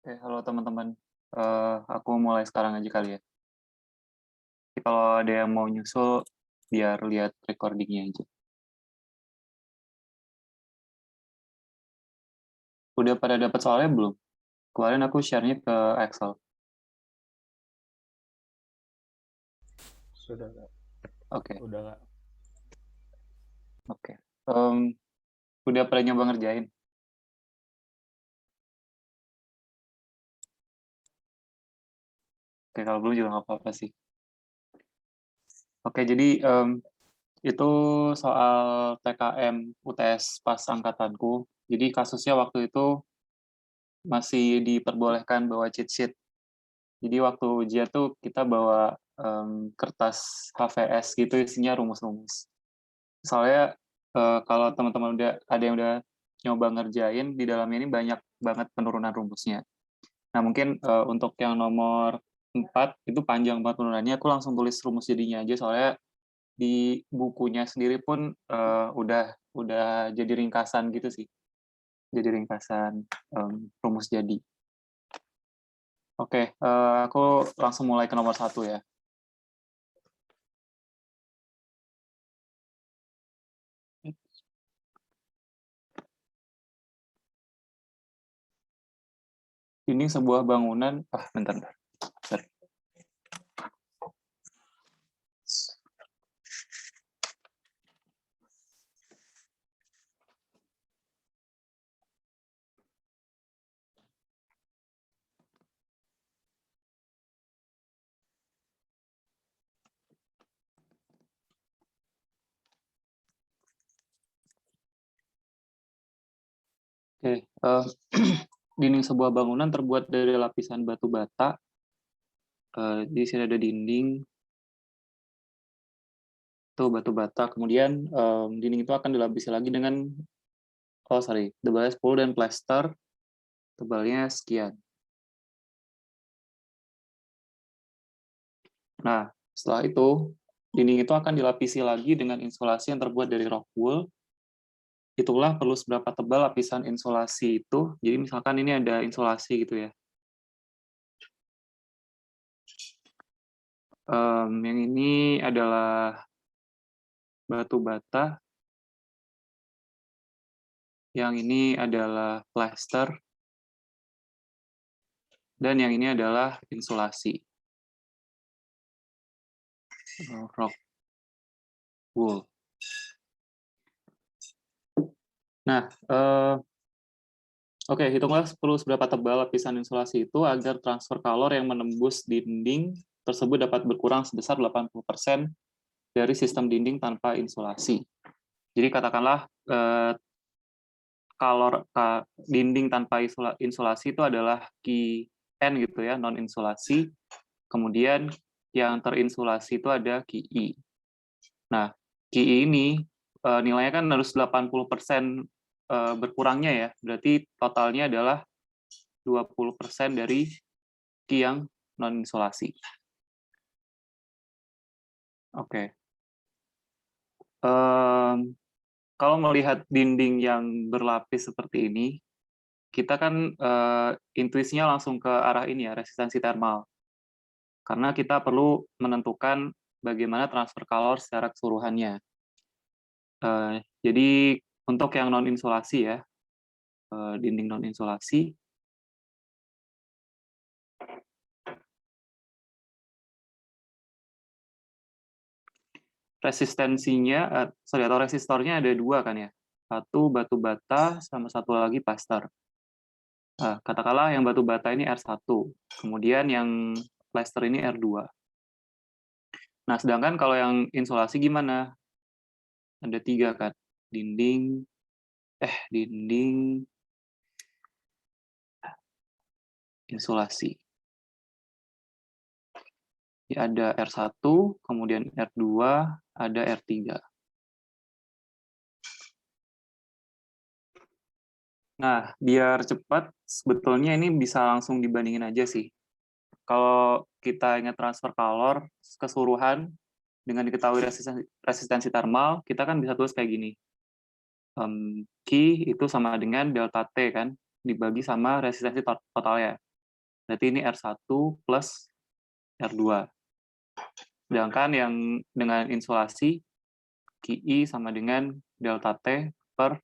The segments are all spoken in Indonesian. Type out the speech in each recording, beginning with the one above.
Oke, halo teman-teman. Aku mulai sekarang aja kali ya. Jadi kalau ada yang mau nyusul, biar lihat recordingnya aja. Udah pada dapat soalnya belum? Kemarin aku share-nya ke Excel. Sudah Kak. Oke, Udah Kak. oke. Em, udah pada nyoba ngerjain? Oke, kalau belum juga nggak apa-apa sih. Oke, jadi itu soal TKM UTS pas angkatanku. Jadi kasusnya waktu itu masih diperbolehkan bawa cheat sheet. Jadi waktu ujian tuh kita bawa kertas HVS gitu isinya rumus-rumus. Soalnya kalau teman-teman udah ada yang udah nyoba ngerjain di dalamnya ini banyak banget penurunan rumusnya. Nah mungkin untuk yang nomor 4 itu panjang banget penurunannya. Aku langsung tulis rumus jadinya aja soalnya di bukunya sendiri pun udah jadi ringkasan gitu sih. Jadi ringkasan rumus jadi. Oke, aku langsung mulai ke nomor 1 ya. Ini sebuah bangunan. Bentar, bentar. Sorry. Oke, dinding sebuah bangunan terbuat dari lapisan batu bata. Di sini ada dinding, tuh batu bata. Kemudian dinding itu akan dilapisi lagi dengan, tebalnya 10 dan plester, tebalnya sekian. Nah, setelah itu, dinding itu akan dilapisi lagi dengan insulasi yang terbuat dari rock wool. Itulah perlu seberapa tebal lapisan insulasi itu. Jadi misalkan ini ada insulasi gitu ya. Yang ini adalah batu bata, yang ini adalah plester, dan yang ini adalah insulasi, rock wool. Nah, oke, hitunglah perlu seberapa tebal lapisan insulasi itu agar transfer kalor yang menembus dinding tersebut dapat berkurang sebesar 80% dari sistem dinding tanpa insulasi. Jadi katakanlah dinding tanpa insulasi itu adalah Qn gitu ya, non insulasi. Kemudian yang terinsulasi itu ada Qi. Nah, Qi ini nilainya kan harus 80% berkurangnya ya. Berarti totalnya adalah 20% dari Qi yang non insulasi. Oke. Kalau melihat dinding yang berlapis seperti ini, kita kan intuisinya langsung ke arah ini ya, resistansi termal. Karena kita perlu menentukan bagaimana transfer kalor secara keseluruhannya. Jadi untuk yang non insulasi ya, dinding non insulasi, atau resistornya ada dua kan ya, satu batu bata sama satu lagi plaster. Katakanlah yang batu bata ini R1, kemudian yang plaster ini R2. Nah, sedangkan kalau yang insulasi gimana? Ada tiga kan, dinding, insulasi. Ya, ada R1, kemudian R2, ada R3. Nah, biar cepat, sebetulnya ini bisa langsung dibandingin aja sih. Kalau kita ingat transfer kalor keseluruhan dengan diketahui resistensi thermal, kita kan bisa tulis kayak gini. Q itu sama dengan delta T kan, dibagi sama resistensi totalnya. Berarti ini R1 plus R2. Sedangkan yang dengan insulasi, QI sama dengan delta T per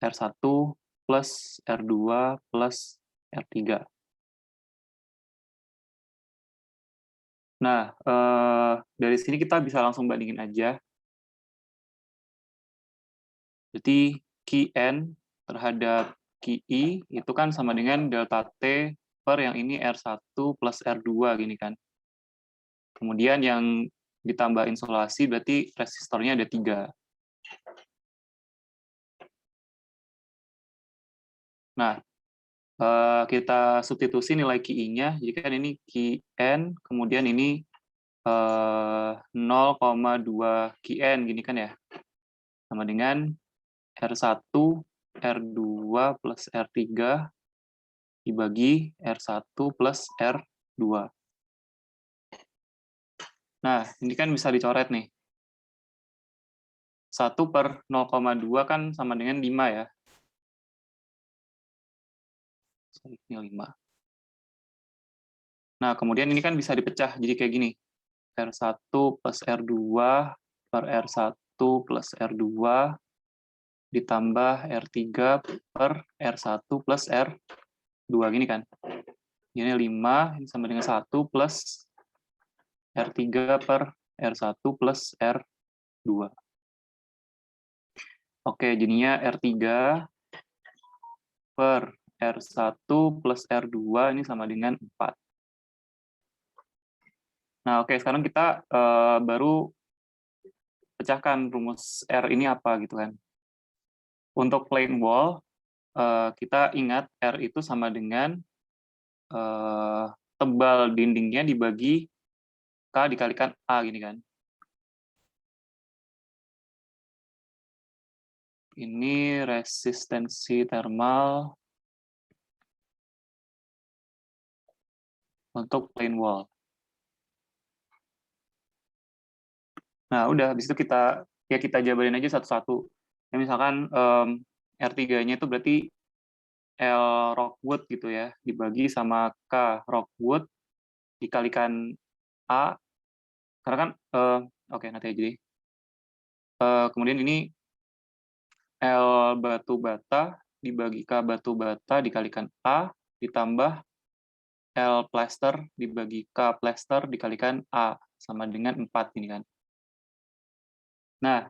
R1 plus R2 plus R3. Nah, dari sini kita bisa langsung bandingin aja. Jadi QN terhadap QI itu kan sama dengan delta T per yang ini R1 plus R2 gini kan. Kemudian yang ditambah insulasi berarti resistornya ada 3. Nah, kita substitusi nilai QI-nya, jadi kan ini QN, kemudian ini 0,2 QN gini kan ya, sama dengan R1, R2 plus R3 dibagi R1 plus R2. Nah, ini kan bisa dicoret nih. 1 per 0,2 kan sama dengan 5 ya. Ini 5. Nah, kemudian ini kan bisa dipecah, jadi kayak gini. R1 plus R2 per R1 plus R2 ditambah R3 per R1 plus R2 gini kan. Ini 5 ini sama dengan 1 plus R3 per R1 plus R2. Oke, jadinya R3 per R1 plus R2 ini sama dengan 4. Nah, oke, sekarang kita baru pecahkan rumus R ini apa gitu kan. Untuk plane wall, kita ingat R itu sama dengan tebal dindingnya dibagi K dikalikan A gini kan. Ini resistensi thermal untuk plane wall. Nah, udah habis itu kita jabarin aja satu-satu. Ya, misalkan R3-nya itu berarti L Rockwood gitu ya, dibagi sama K Rockwood dikalikan A, karena kan oke, nanti aja deh. Kemudian ini L batu bata dibagi K batu bata dikalikan A ditambah L plaster dibagi K plaster dikalikan A sama dengan 4 ini kan. Nah,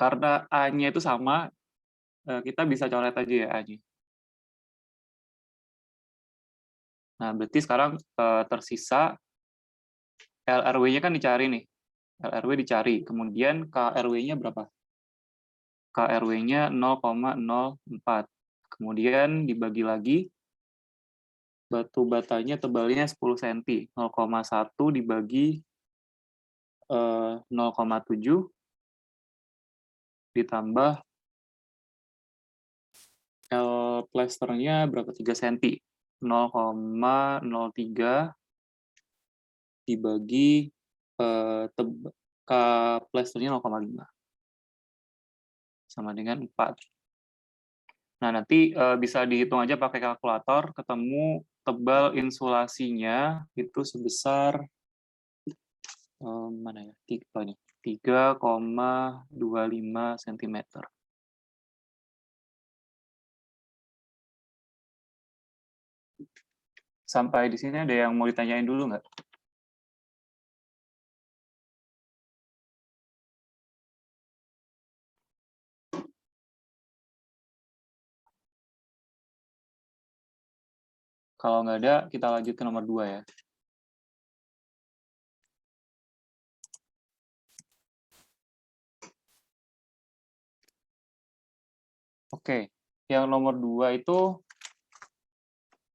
karena A-nya itu sama, kita bisa coret aja ya A-nya. Nah, berarti sekarang tersisa LRW-nya kan dicari nih. LRW dicari, kemudian KRW-nya berapa? KRW-nya 0,04. Kemudian dibagi lagi, batu batanya tebalnya 10 cm. 0,1 dibagi 0,7 ditambah L plasternya berapa? 3 cm. 0,03 dibagi K plasternya 0,5 sama dengan 4. Nah, nanti bisa dihitung aja pakai kalkulator, ketemu tebal insulasinya itu sebesar mana ya? 3,25 cm. Sampai di sini ada yang mau ditanyain dulu nggak? Kalau nggak ada, kita lanjut ke nomor 2 ya. Oke, yang nomor 2 itu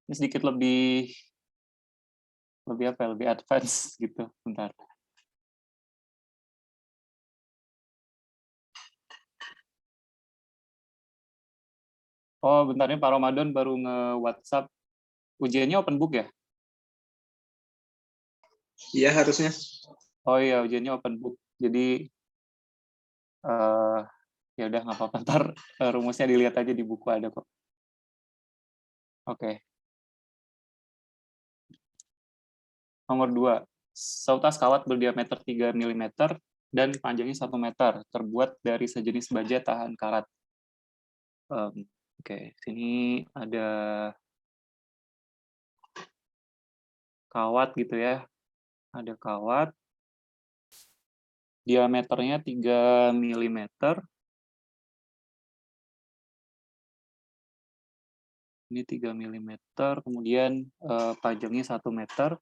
ini sedikit lebih apa ya, lebih advance gitu. Bentar. Oh, bentar, ini Pak Ramadan baru nge-WhatsApp. Ujiannya open book ya? Iya, harusnya. Oh iya, ujiannya open book. Jadi ya udah nggak apa-apa, ntar rumusnya dilihat aja di buku ada kok. Oke. Nomor 2, tas kawat berdiameter 3 mm dan panjangnya 1 meter, terbuat dari sejenis baja tahan karat. Oke, sini ada kawat gitu ya. Ada kawat, diameternya 3 mm, ini 3 mm, kemudian panjangnya 1 meter,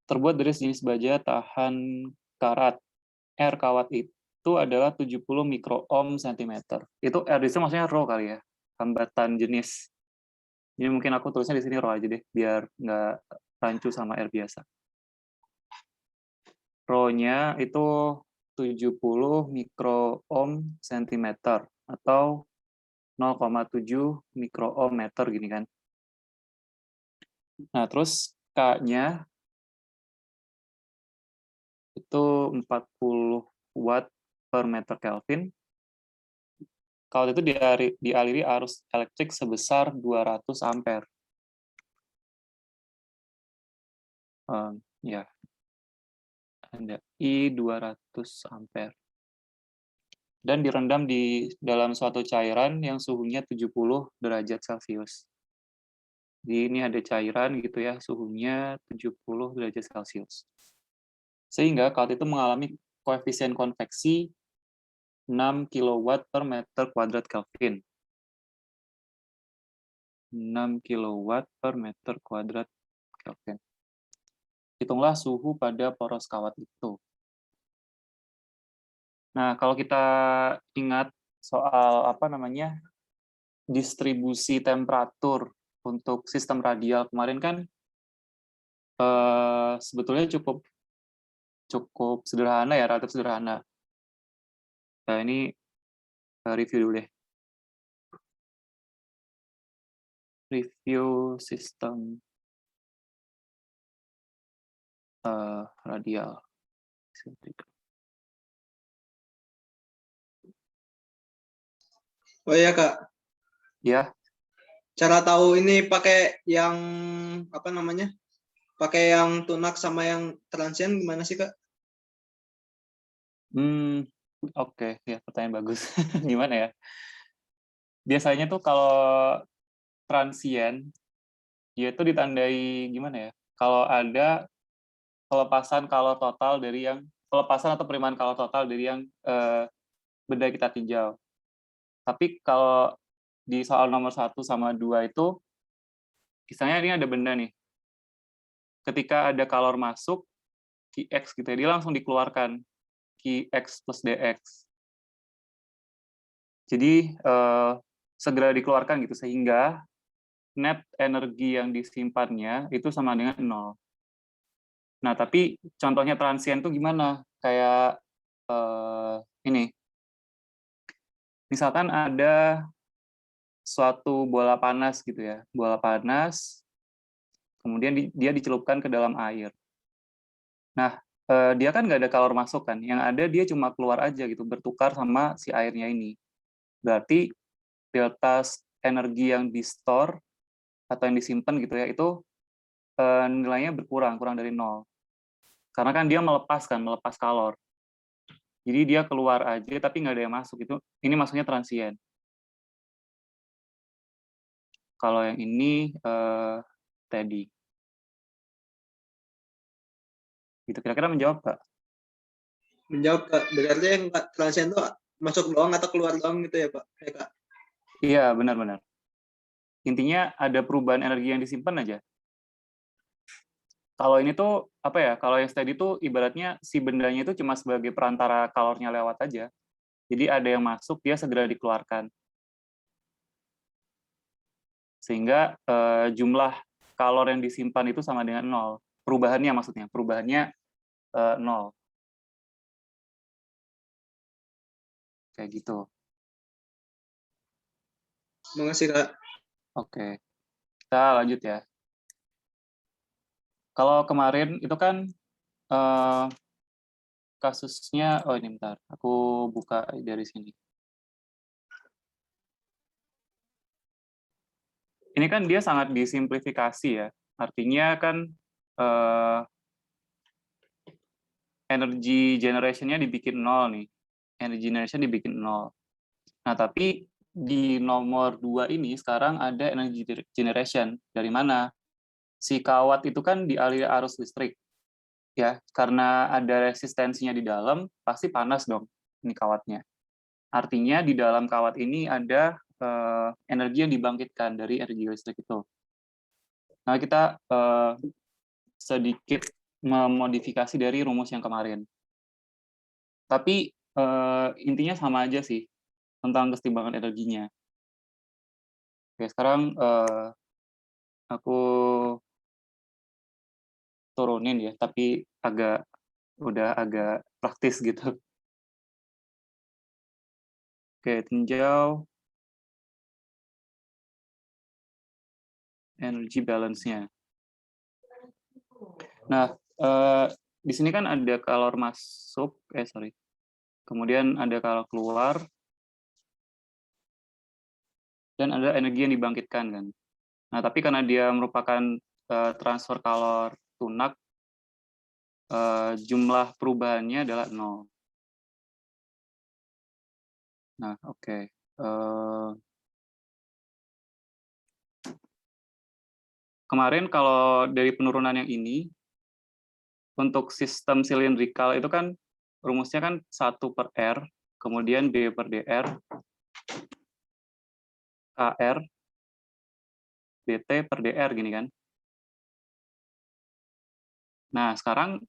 terbuat dari sejenis baja tahan karat. R kawat itu adalah 70 mikroohm cm. Itu R itu maksudnya rho kali ya, hambatan jenis. Jadi mungkin aku tulisnya di sini rho aja deh, biar nggak rancu sama R biasa. Rho-nya itu 70 mikroohm cm atau 0,7 mikroohm meter gini kan. Nah, terus K-nya itu 40 watt per meter Kelvin. Kawat itu dialiri arus elektrik sebesar 200 ampere. Ya, ada I 200 ampere. Dan direndam di dalam suatu cairan yang suhunya 70 derajat Celcius. Jadi ini ada cairan gitu ya, suhunya 70 derajat Celcius. Sehingga kawat itu mengalami koefisien konveksi 6 kW per meter kuadrat Kelvin. 6 kW per meter kuadrat Kelvin. Hitunglah suhu pada poros kawat itu. Nah, kalau kita ingat soal distribusi temperatur untuk sistem radial kemarin kan sebetulnya cukup sederhana ya, relatif sederhana. Nah, ini review dulu deh. Review sistem radial. Oh iya Kak, Ya, cara tahu ini pakai yang apa namanya? Pakai yang tunak sama yang transient gimana sih Kak? oke, ya pertanyaan bagus. Gimana ya? Biasanya tuh kalau transient, dia tuh ditandai gimana ya? Kalau ada pelepasan atau penerimaan kalor total dari yang benda kita tinjau. Tapi kalau di soal nomor 1 sama 2 itu, misalnya ini ada benda nih, ketika ada kalor masuk, Qx gitu ya, dia langsung dikeluarkan, Qx plus dx. Jadi segera dikeluarkan gitu, sehingga net energi yang disimpannya itu sama dengan 0. Nah, tapi contohnya transient tuh gimana? Kayak ini, misalkan ada suatu bola panas gitu ya, bola panas, kemudian dia dicelupkan ke dalam air. Nah, dia kan nggak ada kalor masuk kan, yang ada dia cuma keluar aja gitu, bertukar sama si airnya ini. Berarti delta energi yang di-store atau yang disimpan gitu ya, itu nilainya berkurang, kurang dari 0. Karena kan dia melepas kalor. Jadi dia keluar aja, tapi nggak ada yang masuk. Ini maksudnya transient. Kalau yang ini steady. Gitu, kira-kira menjawab Kak? Menjawab Kak, berarti yang transient itu masuk doang atau keluar doang gitu ya Pak? Ya, Kak? Iya, benar-benar. Intinya ada perubahan energi yang disimpan aja. Kalau ini tuh apa ya? Kalau yang steady tuh ibaratnya si bendanya itu cuma sebagai perantara kalornya lewat aja. Jadi ada yang masuk, dia segera dikeluarkan. Sehingga jumlah kalor yang disimpan itu sama dengan 0. Perubahannya maksudnya, perubahannya 0. Kayak gitu. Makasih Kak. Oke, kita lanjut ya. Kalau kemarin itu kan kasusnya, oh ini bentar, aku buka dari sini. ini kan dia sangat disimplifikasi ya. Artinya kan eh, energy generation-nya dibikin 0 nih. Energy generation dibikin 0. Nah, tapi di nomor 2 ini sekarang ada energy generation. Dari mana? Si kawat itu kan dialiri arus listrik. Ya, karena ada resistensinya di dalam, pasti panas dong ini kawatnya. Artinya di dalam kawat ini ada energi yang dibangkitkan dari energi listrik itu. Nah, kita sedikit memodifikasi dari rumus yang kemarin. Tapi intinya sama aja sih tentang kesetimbangan energinya. Oke, sekarang aku turunin ya, tapi udah agak praktis gitu. Oke, tinjau energy balance-nya. Nah, di sini kan ada kalor masuk, kemudian ada kalor keluar, dan ada energi yang dibangkitkan kan. Nah, tapi karena dia merupakan transfer kalor tunak, jumlah perubahannya adalah 0. Nah, oke. Kemarin kalau dari penurunan yang ini, untuk sistem silindrikal itu kan rumusnya kan 1 per R, kemudian D per DR, KR, DT per DR gini kan. Nah, sekarang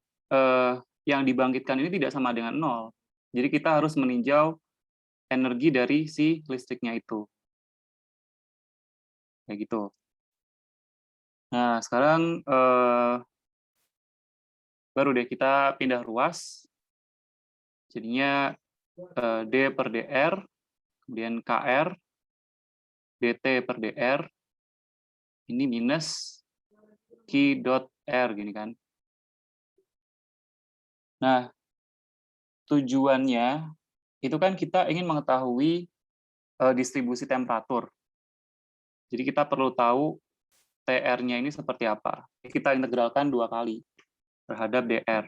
yang dibangkitkan ini tidak sama dengan 0. Jadi kita harus meninjau energi dari si listriknya itu. Kayak gitu. Nah, sekarang baru deh kita pindah ruas. Jadinya D per DR, kemudian KR, DT per DR, ini minus Q dot R gini kan. Nah, tujuannya itu kan kita ingin mengetahui distribusi temperatur. Jadi kita perlu tahu TR-nya ini seperti apa. Kita integralkan 2 kali terhadap DR.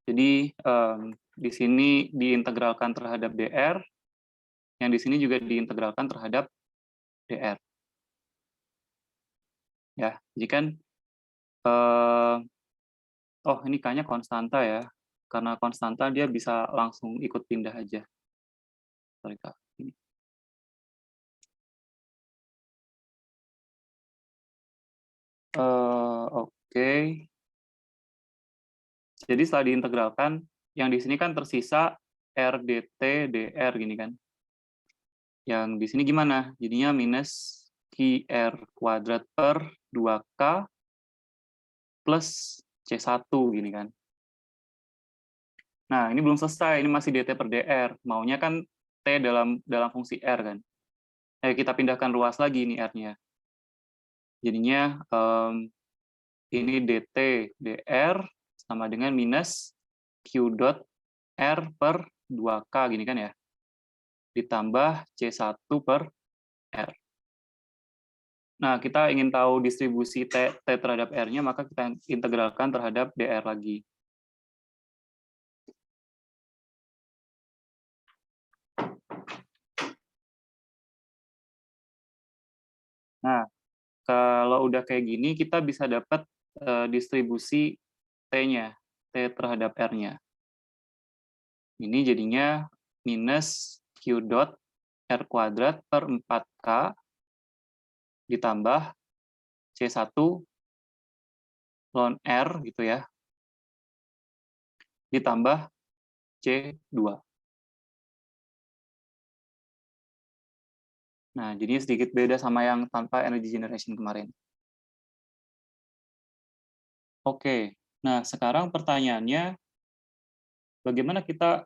Jadi di sini diintegralkan terhadap DR, yang di sini juga diintegralkan terhadap DR. Ya, jadi kan oh ini kayaknya konstanta ya. Karena konstanta dia bisa langsung ikut pindah aja. Sorry, Kak. Oke. Jadi setelah diintegralkan, yang di sini kan tersisa RDT DR gini kan. Yang di sini gimana? Jadinya minus QR kuadrat per 2K plus C1 gini kan. Nah, ini belum selesai, ini masih DT per DR. Maunya kan T dalam fungsi R kan. Kita pindahkan ruas lagi nih R-nya. Jadinya ini DT DR sama dengan minus Q dot R per 2K gini kan ya. Ditambah C1 per R. Nah, kita ingin tahu distribusi T terhadap R-nya, maka kita integralkan terhadap DR lagi. Nah, kalau udah kayak gini, kita bisa dapat distribusi T-nya, T terhadap R-nya. Ini jadinya minus Q dot R kuadrat per 4K ditambah C1 ln R gitu ya, ditambah C2. Nah, jadi sedikit beda sama yang tanpa energy generation kemarin. Oke, nah sekarang pertanyaannya, bagaimana kita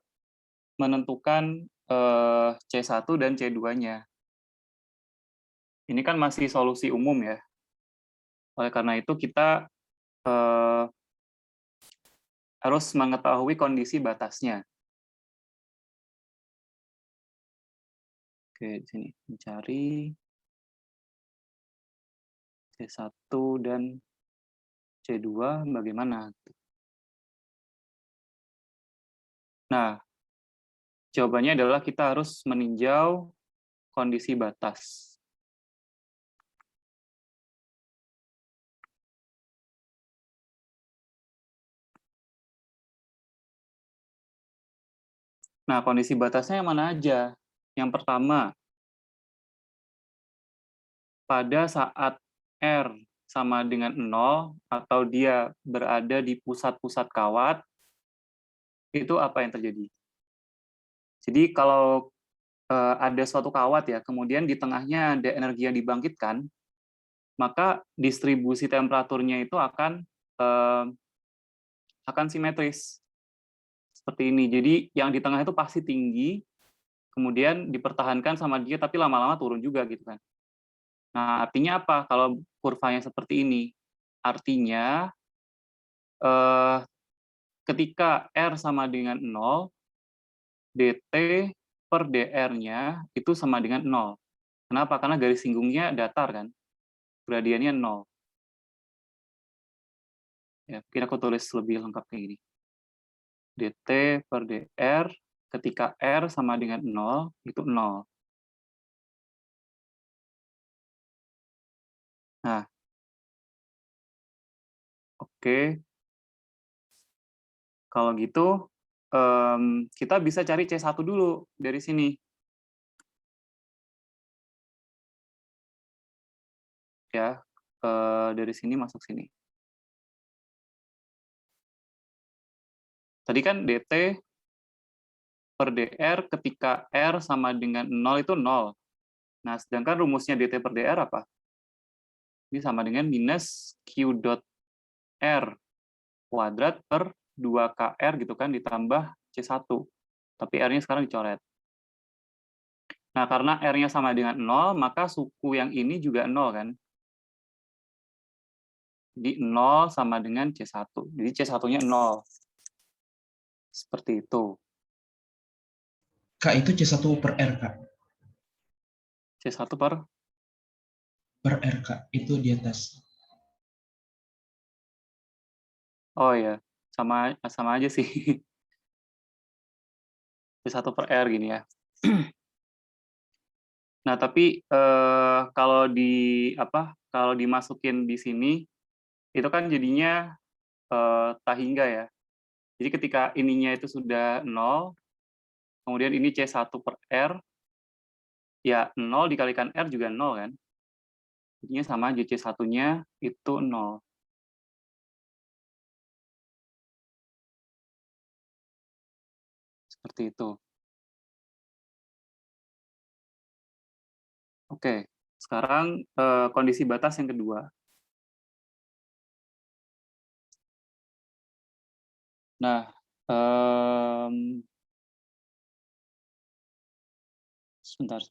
menentukan C1 dan C2-nya? Ini kan masih solusi umum ya. Oleh karena itu kita harus mengetahui kondisi batasnya. Oke, di sini mencari. C1 dan C2 bagaimana? Nah, jawabannya adalah kita harus meninjau kondisi batas. Nah, kondisi batasnya yang mana aja? Yang pertama, pada saat R sama dengan 0, atau dia berada di pusat-pusat kawat, itu apa yang terjadi? Jadi kalau ada suatu kawat ya, kemudian di tengahnya ada energi yang dibangkitkan, maka distribusi temperaturnya itu akan simetris seperti ini. Jadi yang di tengah itu pasti tinggi, kemudian dipertahankan sama dia, tapi lama-lama turun juga gitu kan. Nah, artinya apa kalau kurvanya seperti ini? Artinya ketika R sama dengan 0, dt per dr-nya itu sama dengan 0. Kenapa? Karena garis singgungnya datar kan, gradiennya 0. Ya, mungkin aku tulis lebih lengkap kayak gini. dt per dr ketika R sama dengan 0, itu 0. Nah, oke. Kalau gitu, kita bisa cari C1 dulu dari sini. Ya, dari sini masuk sini. Tadi kan dt per dr ketika R sama dengan 0 itu 0. Nah, sedangkan rumusnya dt per dr apa? Ini sama dengan minus Q dot R kuadrat per 2KR gitu kan, ditambah C1. Tapi R-nya sekarang dicoret. Nah, karena R-nya sama dengan 0, maka suku yang ini juga 0 kan? Jadi 0 sama dengan C1. Jadi C1-nya 0. Seperti itu. Kak, itu C1 per R, Kak. C1 per? Per R, Kak. Itu di atas. Oh ya, sama aja sih. C1 per R gini ya. Nah, tapi kalau dimasukin di sini itu kan jadinya tak hingga ya. Jadi ketika ininya itu sudah 0, kemudian ini C1 per R, ya 0 dikalikan R juga 0 kan. Jadinya sama aja, C1-nya itu 0. Seperti itu. Oke, sekarang kondisi batas yang kedua. Nah, sebentar.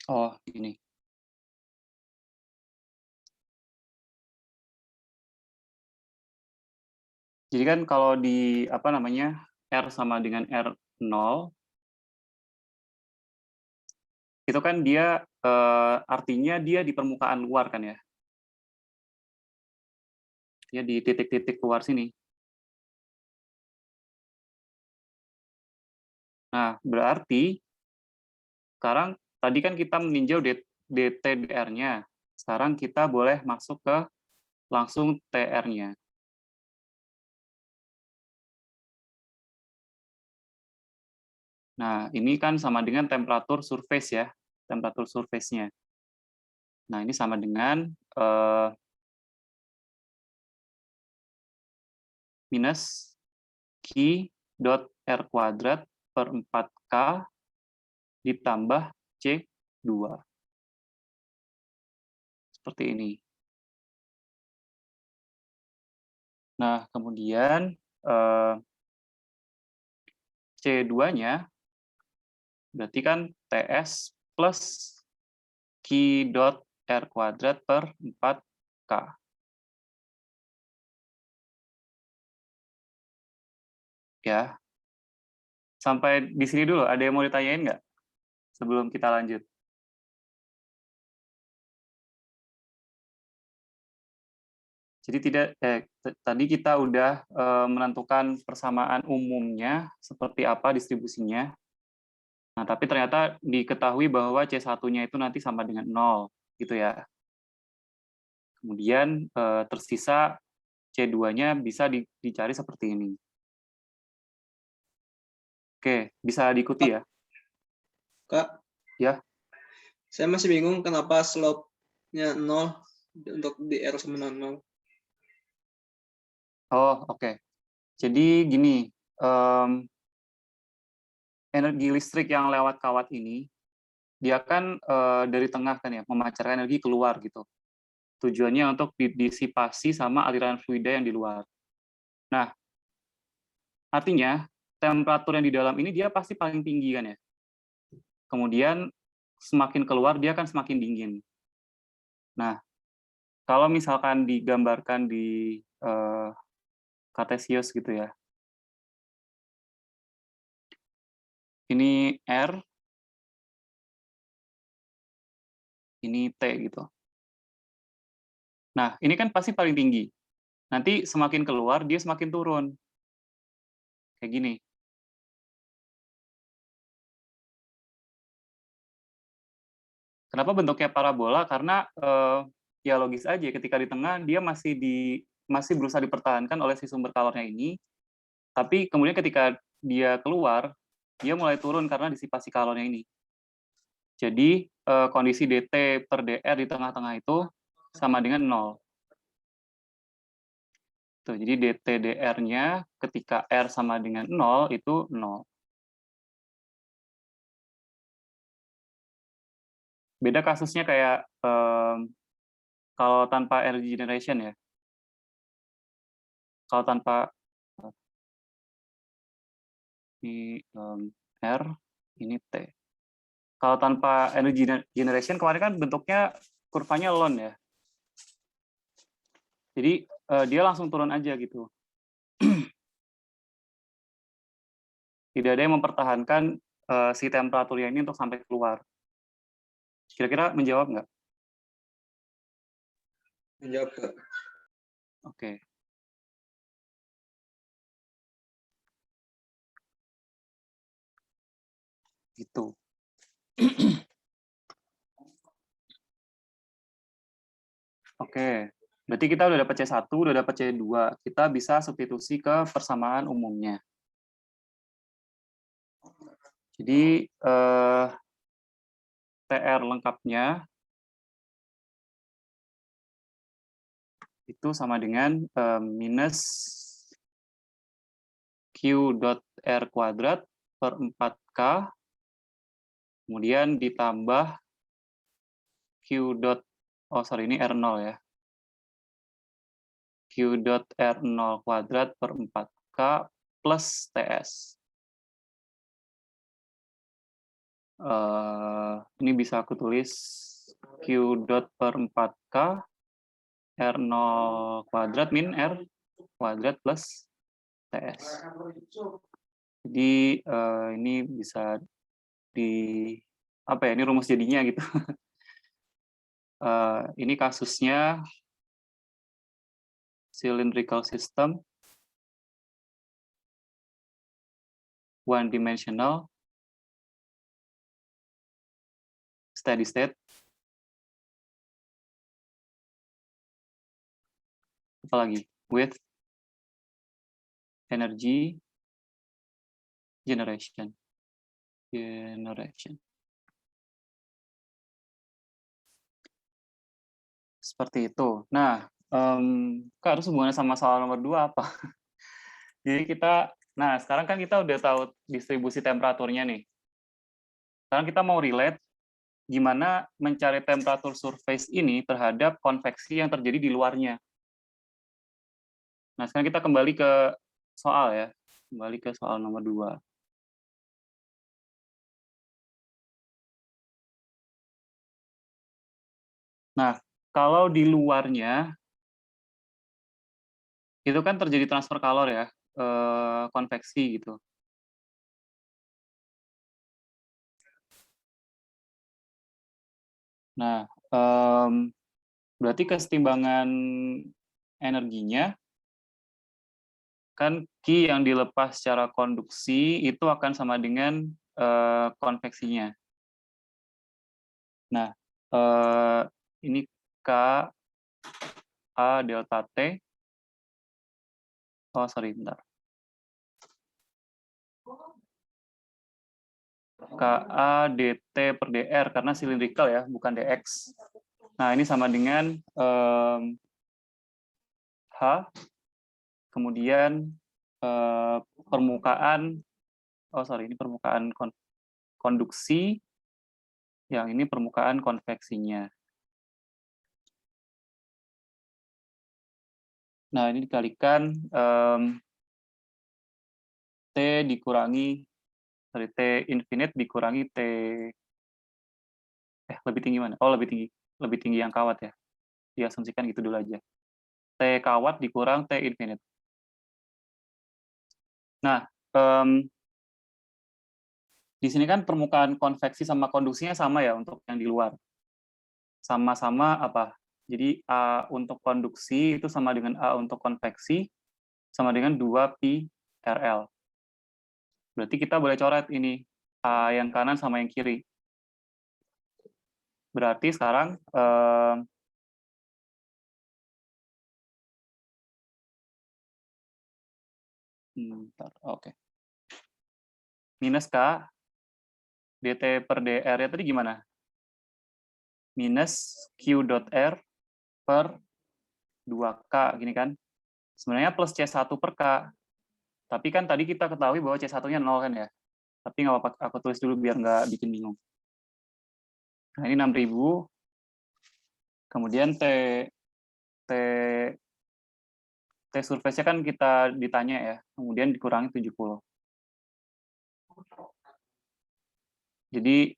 Oh, ini. Jadi kan kalau di R sama dengan R0, itu kan dia artinya dia di permukaan luar kan ya. Dia di titik-titik luar sini. Nah, berarti sekarang tadi kan kita meninjau dt dr-nya. Sekarang kita boleh masuk ke langsung tr-nya. Nah, ini kan sama dengan temperatur surface ya, temperatur surface-nya. Nah, ini sama dengan minus Q dot R kuadrat per 4K ditambah C2. Seperti ini. Nah, kemudian C2-nya berarti kan TS plus Q dot R kuadrat per 4K. ya. Sampai di sini dulu, ada yang mau ditanyain nggak sebelum kita lanjut? Jadi tadi kita udah menentukan persamaan umumnya seperti apa distribusinya. Nah, tapi ternyata diketahui bahwa C1-nya itu nanti sama dengan 0, gitu ya. Kemudian tersisa C2-nya bisa dicari seperti ini. Oke, bisa diikuti ya? Kak, Ya. saya masih bingung kenapa slope-nya 0 untuk di R sama 0. Oh, oke. Jadi gini, energi listrik yang lewat kawat ini, dia kan dari tengah kan ya, memancarkan energi keluar gitu. Tujuannya untuk didisipasi sama aliran fluida yang di luar. Nah, artinya temperatur yang di dalam ini dia pasti paling tinggi kan ya. Kemudian semakin keluar dia akan semakin dingin. Nah, kalau misalkan digambarkan di Cartesius gitu ya. Ini R, ini T gitu. Nah, ini kan pasti paling tinggi. Nanti semakin keluar dia semakin turun. Kayak gini. Kenapa bentuknya parabola? Karena ya logis aja ketika di tengah dia masih berusaha dipertahankan oleh si sumber kalornya ini, tapi kemudian ketika dia keluar dia mulai turun karena disipasi kalornya ini. Jadi kondisi dt per dr di tengah-tengah itu sama dengan 0. Tuh, jadi dt dr-nya ketika r sama dengan 0 itu 0. Beda kasusnya kayak kalau tanpa energy generation ya. Kalau tanpa ini R, ini T. Kalau tanpa energy generation kemarin kan bentuknya kurvanya lone ya. Jadi dia langsung turun aja gitu. Tidak ada yang mempertahankan si temperaturnya ini untuk sampai keluar. Kira-kira menjawab nggak? Menjawab, Kak. Oke. Gitu. Oke. Berarti kita udah dapat C1, udah dapat C2. Kita bisa substitusi ke persamaan umumnya. Jadi TR lengkapnya itu sama dengan minus Q dot R kuadrat per 4K, kemudian ditambah Q dot, ini R0 ya. Q dot R0 kuadrat per 4K plus TS. Ini bisa aku tulis Q dot per 4K R0 kuadrat min R kuadrat plus TS. Jadi ini bisa ini rumus jadinya gitu. Ini kasusnya cylindrical system, one dimensional, steady state. Apalagi with energy generation. Seperti itu. Nah, Kak, harus hubungannya sama soal nomor 2 apa? Jadi sekarang kan kita udah tahu distribusi temperaturnya nih. Sekarang kita mau relate gimana mencari temperatur surface ini terhadap konveksi yang terjadi di luarnya. Nah, sekarang kita kembali ke soal ya. Kembali ke soal nomor 2. Nah, kalau di luarnya, itu kan terjadi transfer kalor ya. konveksi gitu. Nah, berarti kesetimbangan energinya kan Q yang dilepas secara konduksi itu akan sama dengan konveksinya. Nah, ini K A delta T. Oh, sorry, bentar. KA dt per dr karena silindrikal ya, bukan dx. Nah, ini sama dengan H, kemudian permukaan, oh sorry, ini permukaan konduksi, yang ini permukaan konveksinya. Nah, ini dikalikan T dikurangi, sorry, T infinite dikurangi T, lebih tinggi mana? Oh, lebih tinggi yang kawat ya. Diasumsikan gitu dulu aja. T kawat dikurang T infinite. Nah, di sini kan permukaan konveksi sama konduksinya sama ya untuk yang di luar. Sama-sama apa? Jadi A untuk konduksi itu sama dengan A untuk konveksi, sama dengan 2pi RL. Berarti kita boleh coret ini, A yang kanan sama yang kiri. Berarti sekarang oke. Minus K, dt per dr ya tadi gimana? Minus Q dot R per 2K, gini kan? Sebenarnya plus C1 per K. Tapi kan tadi kita ketahui bahwa C1-nya 0 kan ya? Tapi nggak apa-apa, aku tulis dulu biar nggak bikin bingung. Nah, ini 6.000. Kemudian T surface-nya kan kita ditanya ya, kemudian dikurangi 70. Jadi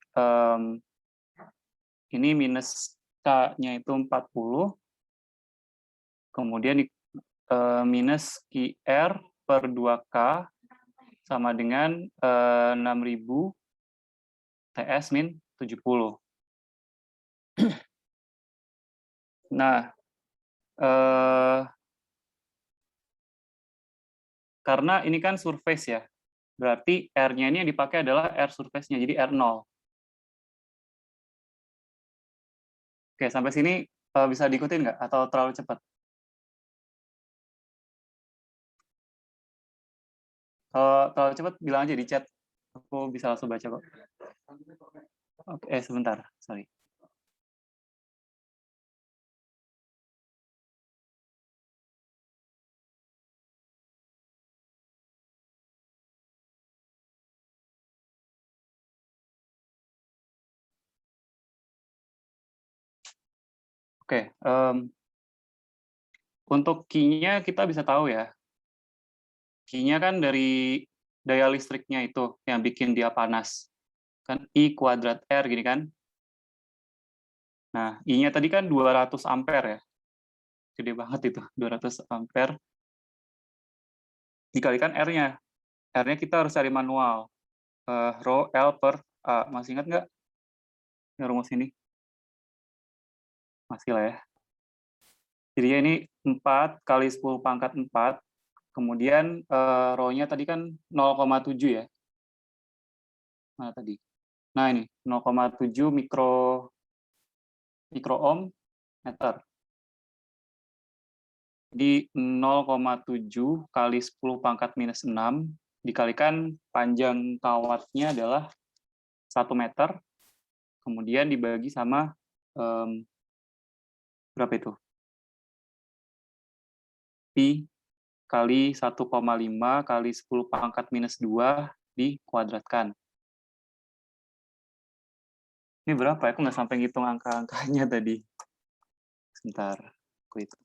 ini minus K-nya itu 40, kemudian minus QR per 2K sama dengan 6.000 TS min 70. Nah, karena ini kan surface ya, berarti R-nya ini yang dipakai adalah R surface-nya, jadi R0. Oke, sampai sini bisa diikutin nggak? Atau terlalu cepat? Kalau terlalu cepat, bilang aja di chat. Aku bisa langsung baca kok. Oke, sebentar, sorry. Oke, untuk Q-nya kita bisa tahu ya. Q-nya kan dari daya listriknya itu yang bikin dia panas. Kan I kuadrat R gini kan. Nah, I-nya tadi kan 200 ampere ya. Gede banget itu, 200 ampere. Dikalikan R-nya. R-nya kita harus cari manual. Rho L per A. Masih ingat nggak rumus ini? Masih lah ya. Jadi ini 4 kali 10 pangkat 4. Kemudian rho-nya tadi kan 0,7 ya. Nah, tadi. Nah, ini 0,7 mikroohm meter. Jadi 0,7 kali 10 pangkat minus 6 dikalikan panjang kawatnya adalah 1 meter, kemudian dibagi sama berapa itu? Pi kali 1,5 kali 10 pangkat minus 2 dikuadratkan. Ini berapa ya? Aku nggak sampai ngitung angka-angkanya tadi. Sebentar, aku hitung.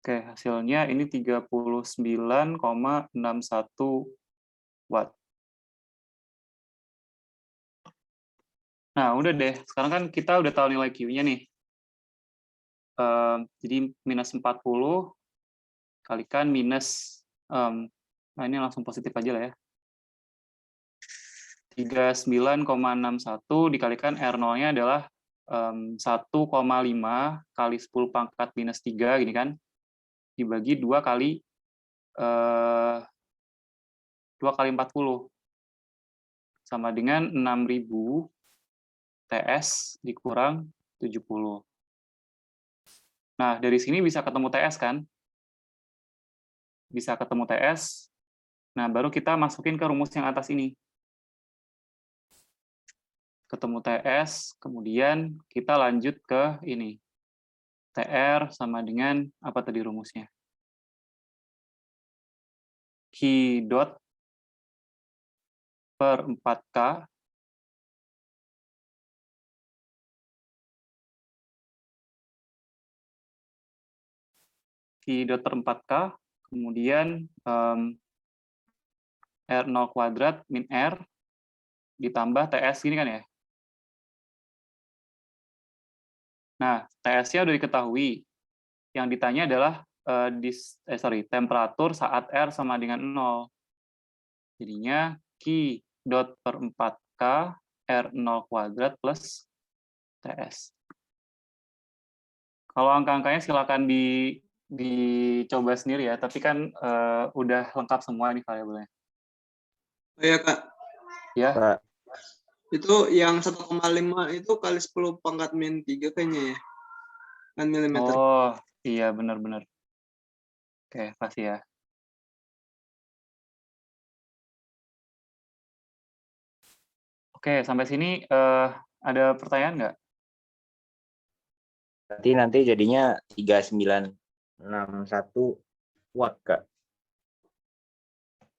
Oke, hasilnya ini 39,61 watt. Nah, udah deh. Sekarang kan kita udah tahu nilai Q-nya nih. Jadi minus 40 kalikan minus, nah ini langsung positif aja lah ya. 39,61 dikalikan R0-nya adalah 1,5 kali 10 pangkat minus 3, gini kan, dibagi 2 kali 40, sama dengan 6.000 TS dikurang 70. Nah, dari sini bisa ketemu TS kan? Bisa ketemu TS. Nah, baru kita masukin ke rumus yang atas ini. Ketemu TS, kemudian kita lanjut ke ini. TR sama dengan, apa tadi rumusnya? Q dot per 4K Q dot per 4K, kemudian R0 kuadrat min R ditambah TS, gini kan ya? Nah, TS-nya udah diketahui. Yang ditanya adalah temperatur saat R sama dengan 0. Jadinya Q dot per 4K R0 kuadrat plus TS. Kalau angka-angkanya silakan dicoba sendiri ya, tapi kan udah lengkap semua nih variabelnya. Oh ya Kak, Ya, Pak, itu yang 1,5 itu kali 10 pangkat min 3 kayaknya ya. Kan milimeter. oh iya benar-benar. Oke, pasti ya. Oke, sampai sini ada pertanyaan nggak? berarti nanti jadinya 3961 watt, Kak.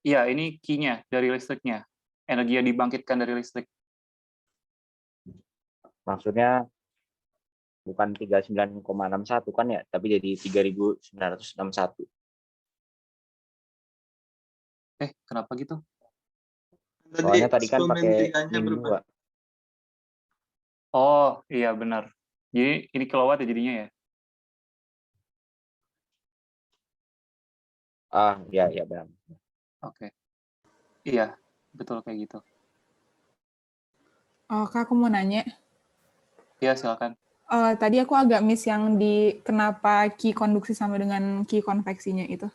Iya, ini Q-nya dari listriknya. Energi yang dibangkitkan dari listrik. Maksudnya bukan 39,61 kan ya, tapi jadi 3961. Kenapa gitu? Soalnya tadi kan 10 min pakai 3-nya min berubah. 2. Oh, iya benar. Jadi ini kilowatt ya jadinya ya? Ah, ya benar. Oke. Iya, betul kayak gitu. Oh, Kak, aku mau nanya. Iya, silakan. Tadi aku agak miss yang di kenapa Qi konduksi sama dengan Qi konveksinya itu.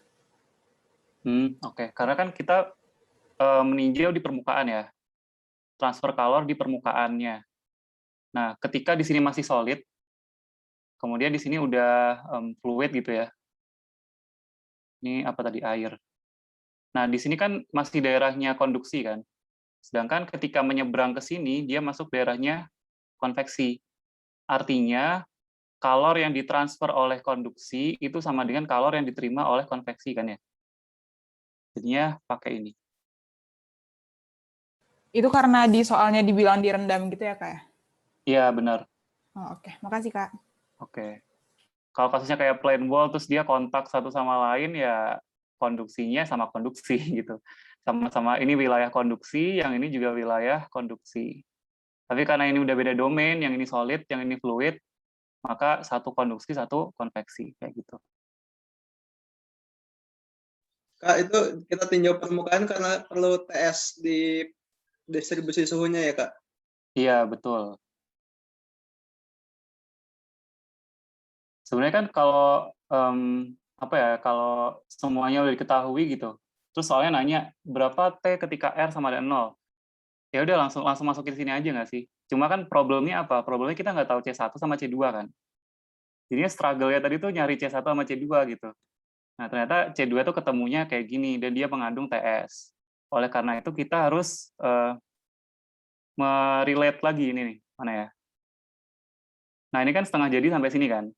Oke. Karena kan kita meninjau di permukaan ya. Transfer kalor di permukaannya. Nah, ketika di sini masih solid, kemudian di sini udah fluid gitu ya. Ini apa tadi? Air. Nah, di sini kan masih daerahnya konduksi kan. Sedangkan ketika menyeberang ke sini, dia masuk daerahnya konveksi. Artinya, kalor yang ditransfer oleh konduksi itu sama dengan kalor yang diterima oleh konveksi kan ya. Jadinya pakai ini. Itu karena di soalnya dibilang direndam gitu ya, Kak? Iya, benar. Oh, oke. Makasih, Kak. Oke. Kalau kasusnya kayak plane wall, terus dia kontak satu sama lain, ya konduksinya sama konduksi gitu. Sama-sama ini wilayah konduksi, yang ini juga wilayah konduksi. Tapi karena ini udah beda domain, yang ini solid, yang ini fluid, maka satu konduksi, satu konveksi, kayak gitu. Kak, itu kita tinjau permukaan karena perlu TS di distribusi suhunya ya Kak? Iya, betul. Sebenarnya kan kalau kalau semuanya udah diketahui gitu, terus soalnya nanya berapa T ketika R sama dengan 0, ya udah langsung masukin sini aja nggak sih? Cuma kan problemnya apa? Problemnya kita nggak tahu C1 sama C2 kan. Jadinya struggle-nya tadi tuh nyari C1 sama C2 gitu. Nah, ternyata C2 tuh ketemunya kayak gini, dan dia mengandung TS. Oleh karena itu kita harus merelate lagi ini nih, mana ya? Nah, ini kan setengah jadi sampai sini kan.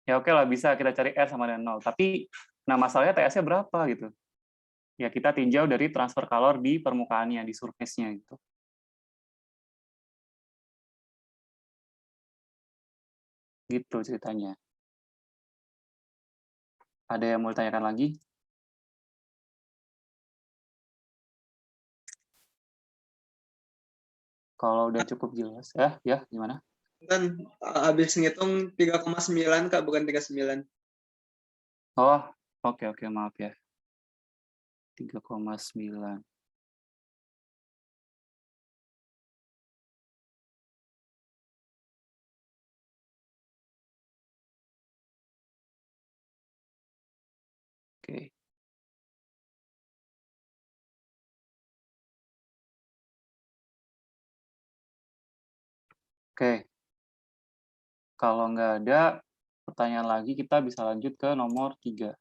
Ya oke lah, bisa kita cari R sama dengan 0. Tapi, nah masalahnya TS-nya berapa gitu. Ya kita tinjau dari transfer kalor di permukaannya, di surface-nya gitu. Gitu ceritanya. Ada yang mau ditanyakan lagi? Kalau udah cukup jelas, ya gimana? Kan habis ngitung 3,9 Kak, bukan 39. Oh, oke, maaf ya. 3,9. Oke. Oke. Kalau nggak ada pertanyaan lagi, kita bisa lanjut ke nomor 3.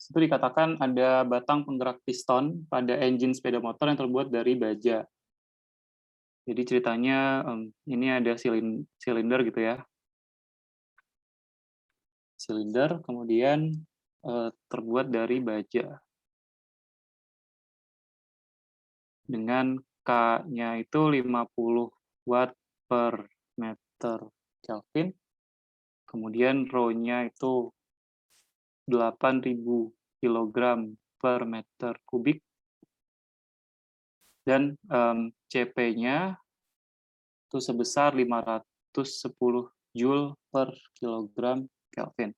Itu dikatakan ada batang penggerak piston pada engine sepeda motor yang terbuat dari baja. Jadi ceritanya ini ada silinder gitu ya. Silinder kemudian terbuat dari baja. Dengan K-nya itu 50 watt per meter Kelvin. Kemudian Rho-nya itu 8.000 kilogram per meter kubik. Dan CP-nya itu sebesar 510 Joule per kilogram Kelvin.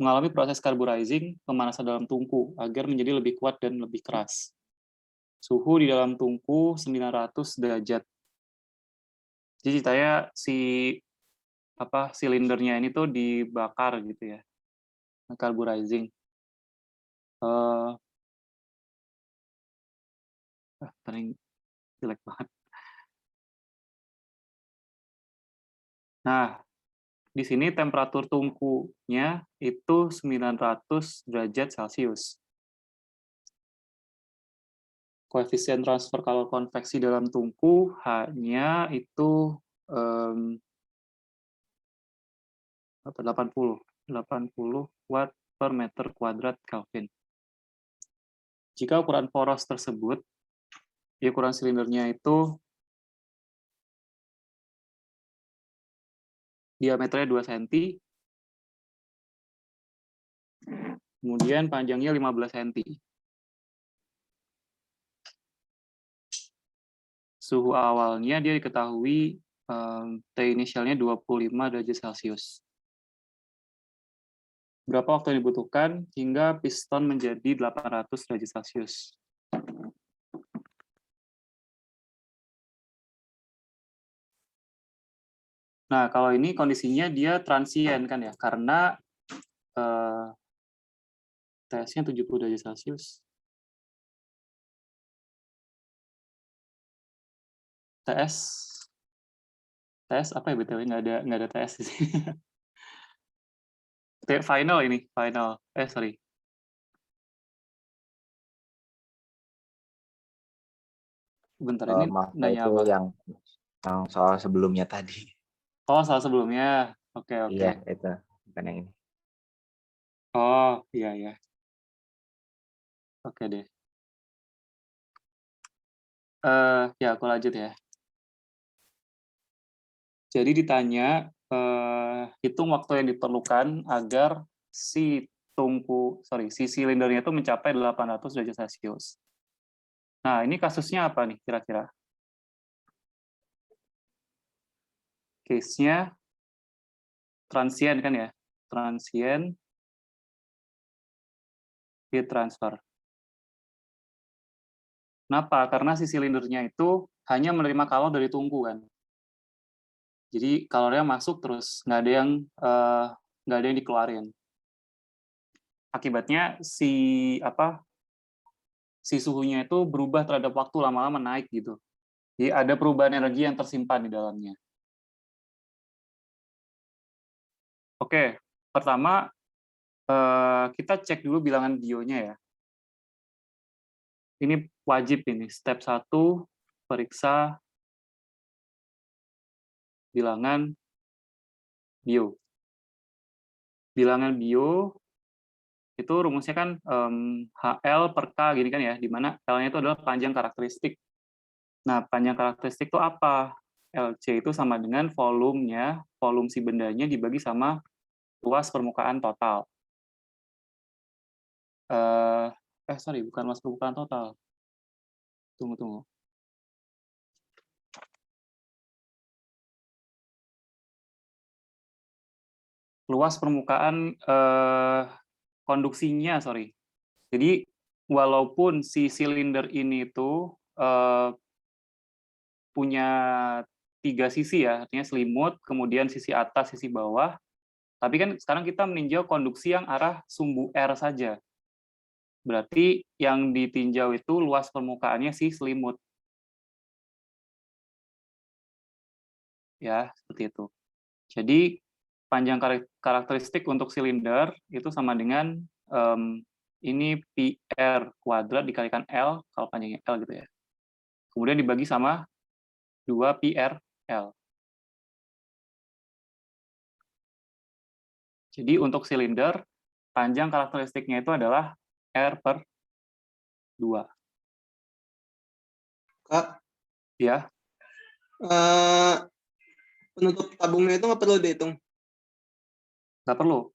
Mengalami proses carburizing, pemanasan dalam tungku, agar menjadi lebih kuat dan lebih keras. Suhu di dalam tungku 900 derajat. Jadi ceritanya silindernya ini tuh dibakar gitu ya. Carburizing. Paling jelek banget. Nah, di sini temperatur tungkunya itu 900 derajat Celcius. Koefisien transfer kalor konveksi dalam tungku H-nya itu 80 watt per meter kuadrat Kelvin. Jika ukuran poros tersebut, ukuran silindernya itu diameternya 2 cm, kemudian panjangnya 15 cm. Suhu awalnya dia diketahui T inisialnya 25 derajat Celcius. Berapa waktu yang dibutuhkan hingga piston menjadi 800 derajat Celcius? Nah, kalau ini kondisinya dia transien kan ya, karena TS-nya 70 derajat Celcius. TS apa ya BTW? Nggak ada TS di sini. Final ini, final. Sorry. Bentar, ini Maaf, nanya itu apa? yang soal sebelumnya tadi. Oh, soal sebelumnya. Oke. Iya, itu. Bukan yang ini. Oh, iya. Oke deh. Ya, aku lanjut ya. Jadi ditanya, hitung waktu yang diperlukan agar si silindernya itu mencapai 800 derajat Celcius. Nah, ini kasusnya apa nih kira-kira? Case-nya transient kan ya? Transient heat transfer. Kenapa? Karena si silindernya itu hanya menerima kalor dari tungku kan. Jadi kalornya masuk terus, nggak ada yang dikeluarin. Akibatnya si suhunya itu berubah terhadap waktu, lama-lama naik gitu. Jadi ada perubahan energi yang tersimpan di dalamnya. Oke, pertama kita cek dulu bilangan bionya ya. Ini wajib ini, step 1, periksa bilangan bio. Bilangan bio itu rumusnya kan HL per K gini kan ya, di mana L-nya itu adalah panjang karakteristik. Nah, panjang karakteristik itu apa? LC itu sama dengan volumenya, volume si bendanya dibagi sama luas permukaan total. Sorry, bukan luas permukaan total. Tunggu. Luas permukaan konduksinya, sorry. Jadi, walaupun si silinder ini tuh punya 3 sisi ya, artinya selimut, kemudian sisi atas, sisi bawah, tapi kan sekarang kita meninjau konduksi yang arah sumbu R saja. Berarti yang ditinjau itu luas permukaannya si selimut. Ya, seperti itu. Jadi, panjang karakteristik untuk silinder itu sama dengan ini PR kuadrat dikalikan L, kalau panjangnya L gitu ya. Kemudian dibagi sama 2 PRL. Jadi untuk silinder, panjang karakteristiknya itu adalah R per 2. Kak, Ya, penutup tabungnya itu nggak perlu dihitung. nggak perlu.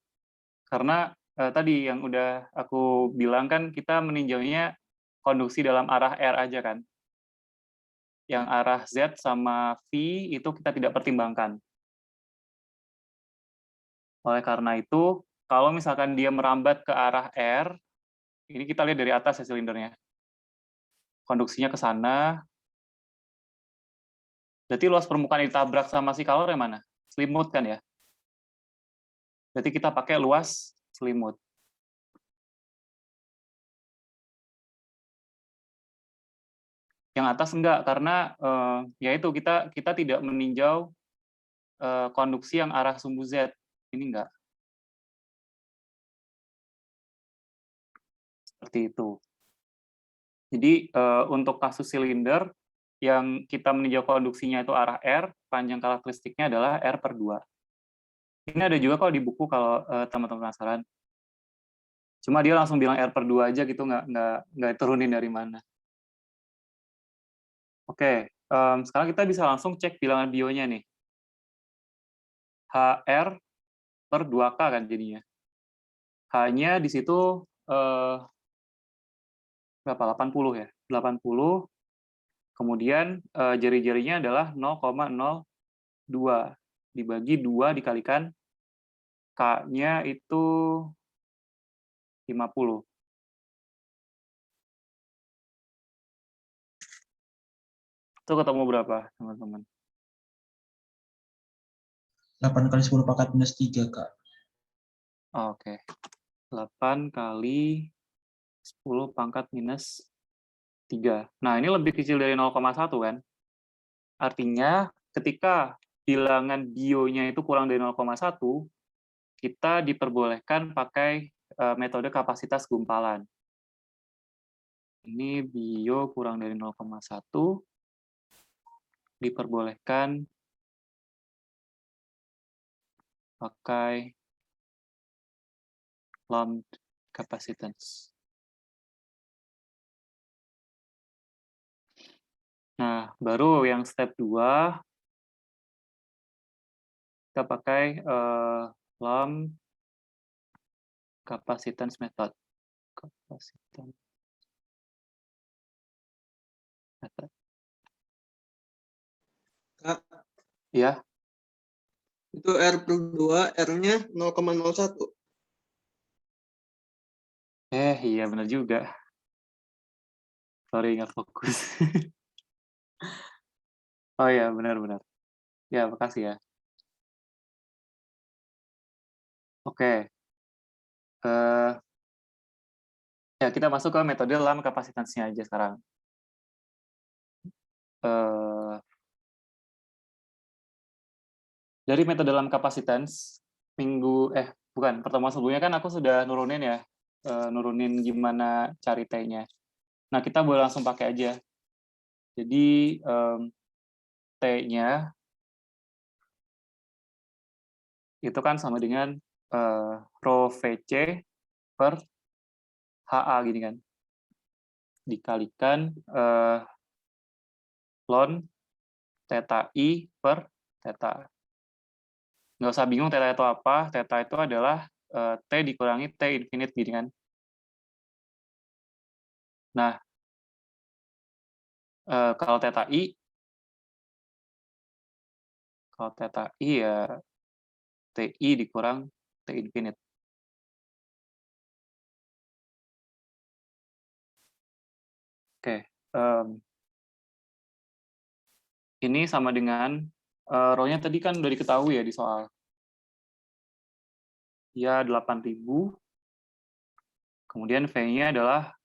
Karena tadi yang udah aku bilang kan kita meninjaunya konduksi dalam arah R aja kan. Yang arah Z sama V itu kita tidak pertimbangkan. Oleh karena itu, kalau misalkan dia merambat ke arah R, ini kita lihat dari atas ya silindernya. Konduksinya ke sana. Berarti luas permukaan yang ditabrak sama si kalor yang mana? Selimut kan ya? Berarti kita pakai luas selimut. Yang atas enggak, karena ya itu kita tidak meninjau konduksi yang arah sumbu Z. Ini enggak. Seperti itu. Jadi untuk kasus silinder, yang kita meninjau konduksinya itu arah R, panjang karakteristiknya adalah R per 2. Ini ada juga kalau di buku kalau teman-teman penasaran. Cuma dia langsung bilang R per 2 aja gitu, nggak turunin dari mana. Oke, sekarang kita bisa langsung cek bilangan bionya nih. HR per 2K kan jadinya. H-nya di situ berapa? 80 ya? 80, kemudian jari-jarinya adalah 0,02. Dibagi 2 dikalikan K-nya itu 50. Itu ketemu berapa, teman-teman? 8 kali 10 pangkat minus 3, Kak. Oke. 8 kali 10 pangkat minus 3. Nah, ini lebih kecil dari 0,1 kan? Artinya, ketika bilangan bionya itu kurang dari 0,1, kita diperbolehkan pakai metode kapasitas gumpalan. Ini bio kurang dari 0,1, diperbolehkan pakai lumped capacitance. Nah, baru yang step 2, kita pakai lumped capacitance method. Capacitance method. Kak, Ya, itu R per 2, R-nya 0,01. iya benar juga. Sorry, nggak fokus. Oh iya, benar-benar. Ya, makasih ya. Oke. Ya, kita masuk ke metode dalam kapasitasnya aja sekarang. Dari metode dalam kapasitans, pertemuan sebelumnya kan aku sudah nurunin ya, nurunin gimana cari T-nya. Nah, kita boleh langsung pakai aja. Jadi, T-nya itu kan sama dengan rho VC per HA gini kan. Dikalikan ln theta I per theta. Nggak usah bingung theta itu apa. Theta itu adalah T dikurangi T infinite gini kan. Nah, kalau theta I ya TI dikurang T infinite. Oke, ini sama dengan rho-nya tadi kan udah diketahui ya di soal. Ya 8.000. Kemudian V-nya adalah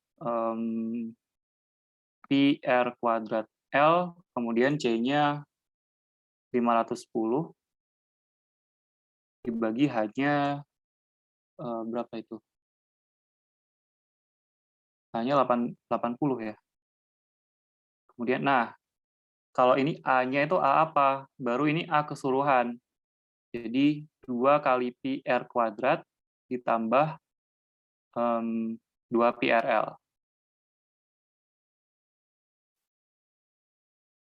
pi R kuadrat L, kemudian C-nya 510 dibagi hanya berapa itu? Hanya 80 ya. Kemudian, nah, kalau ini A-nya itu A apa? Baru ini A keseluruhan. Jadi 2 kali pi R kuadrat ditambah 2 pi RL.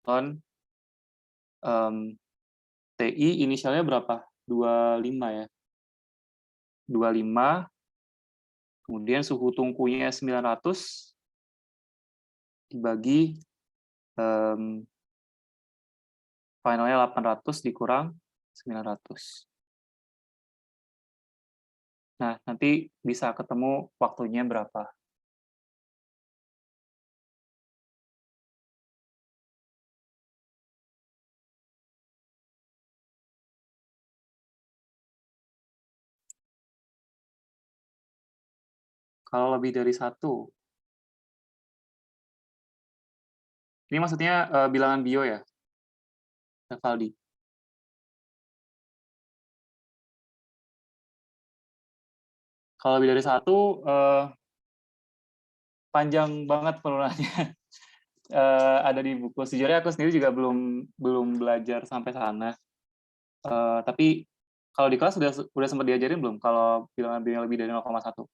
Ln TI inisialnya berapa? 25 ya. 25, kemudian suhu tungkunya 900 dibagi finalnya 800 dikurang 900. Nah, nanti bisa ketemu waktunya berapa. Kalau lebih dari 1, ini maksudnya bilangan bio ya, Valdi? Kalau lebih dari 1, panjang banget penurunannya. Ada di buku. Sejujurnya aku sendiri juga belum belajar sampai sana. Tapi kalau di kelas udah sempat diajarin belum kalau bilangan bio lebih dari 0,1?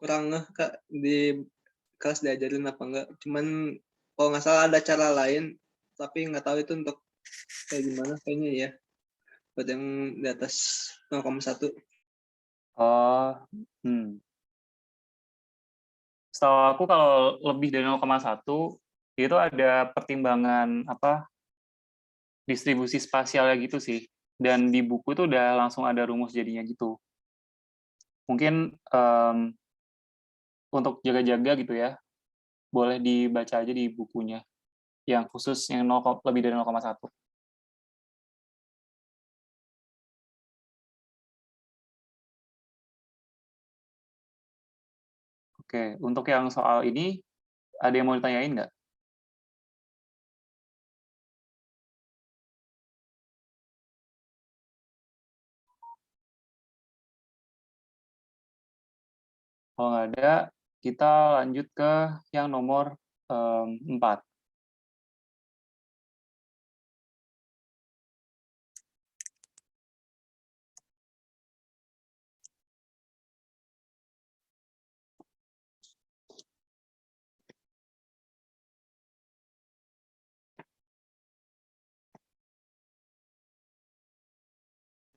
Kurang ngeh Kak, di kelas diajarin apa enggak. Cuman kalau nggak salah ada cara lain, tapi nggak tahu itu untuk kayak gimana kayaknya ya. Buat yang di atas 0,1. Oh, Setahu aku kalau lebih dari 0,1 itu ada pertimbangan distribusi spasialnya gitu sih. Dan di buku itu udah langsung ada rumus jadinya gitu. Mungkin untuk jaga-jaga gitu ya, boleh dibaca aja di bukunya yang khusus yang lebih dari 0,1. Oke, untuk yang soal ini ada yang mau ditanyain nggak? Kalau nggak ada, kita lanjut ke yang nomor 4.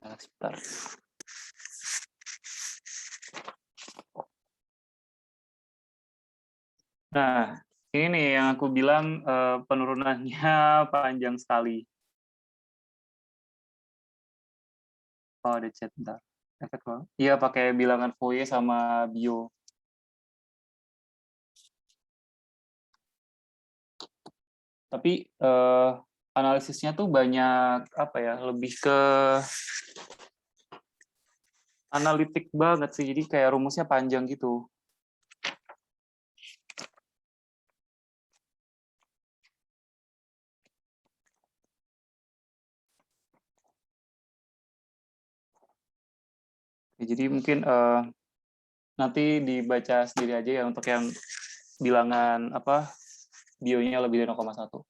Nah, sebentar. Nah, ini nih yang aku bilang penurunannya panjang sekali. Oh, ada chat, bentar. Efek lo. Iya, pakai bilangan Fourier sama bio. Tapi analisisnya tuh banyak lebih ke analitik banget sih. Jadi kayak rumusnya panjang gitu. Jadi mungkin nanti dibaca sendiri aja ya untuk yang bilangan bionya lebih dari 0,1.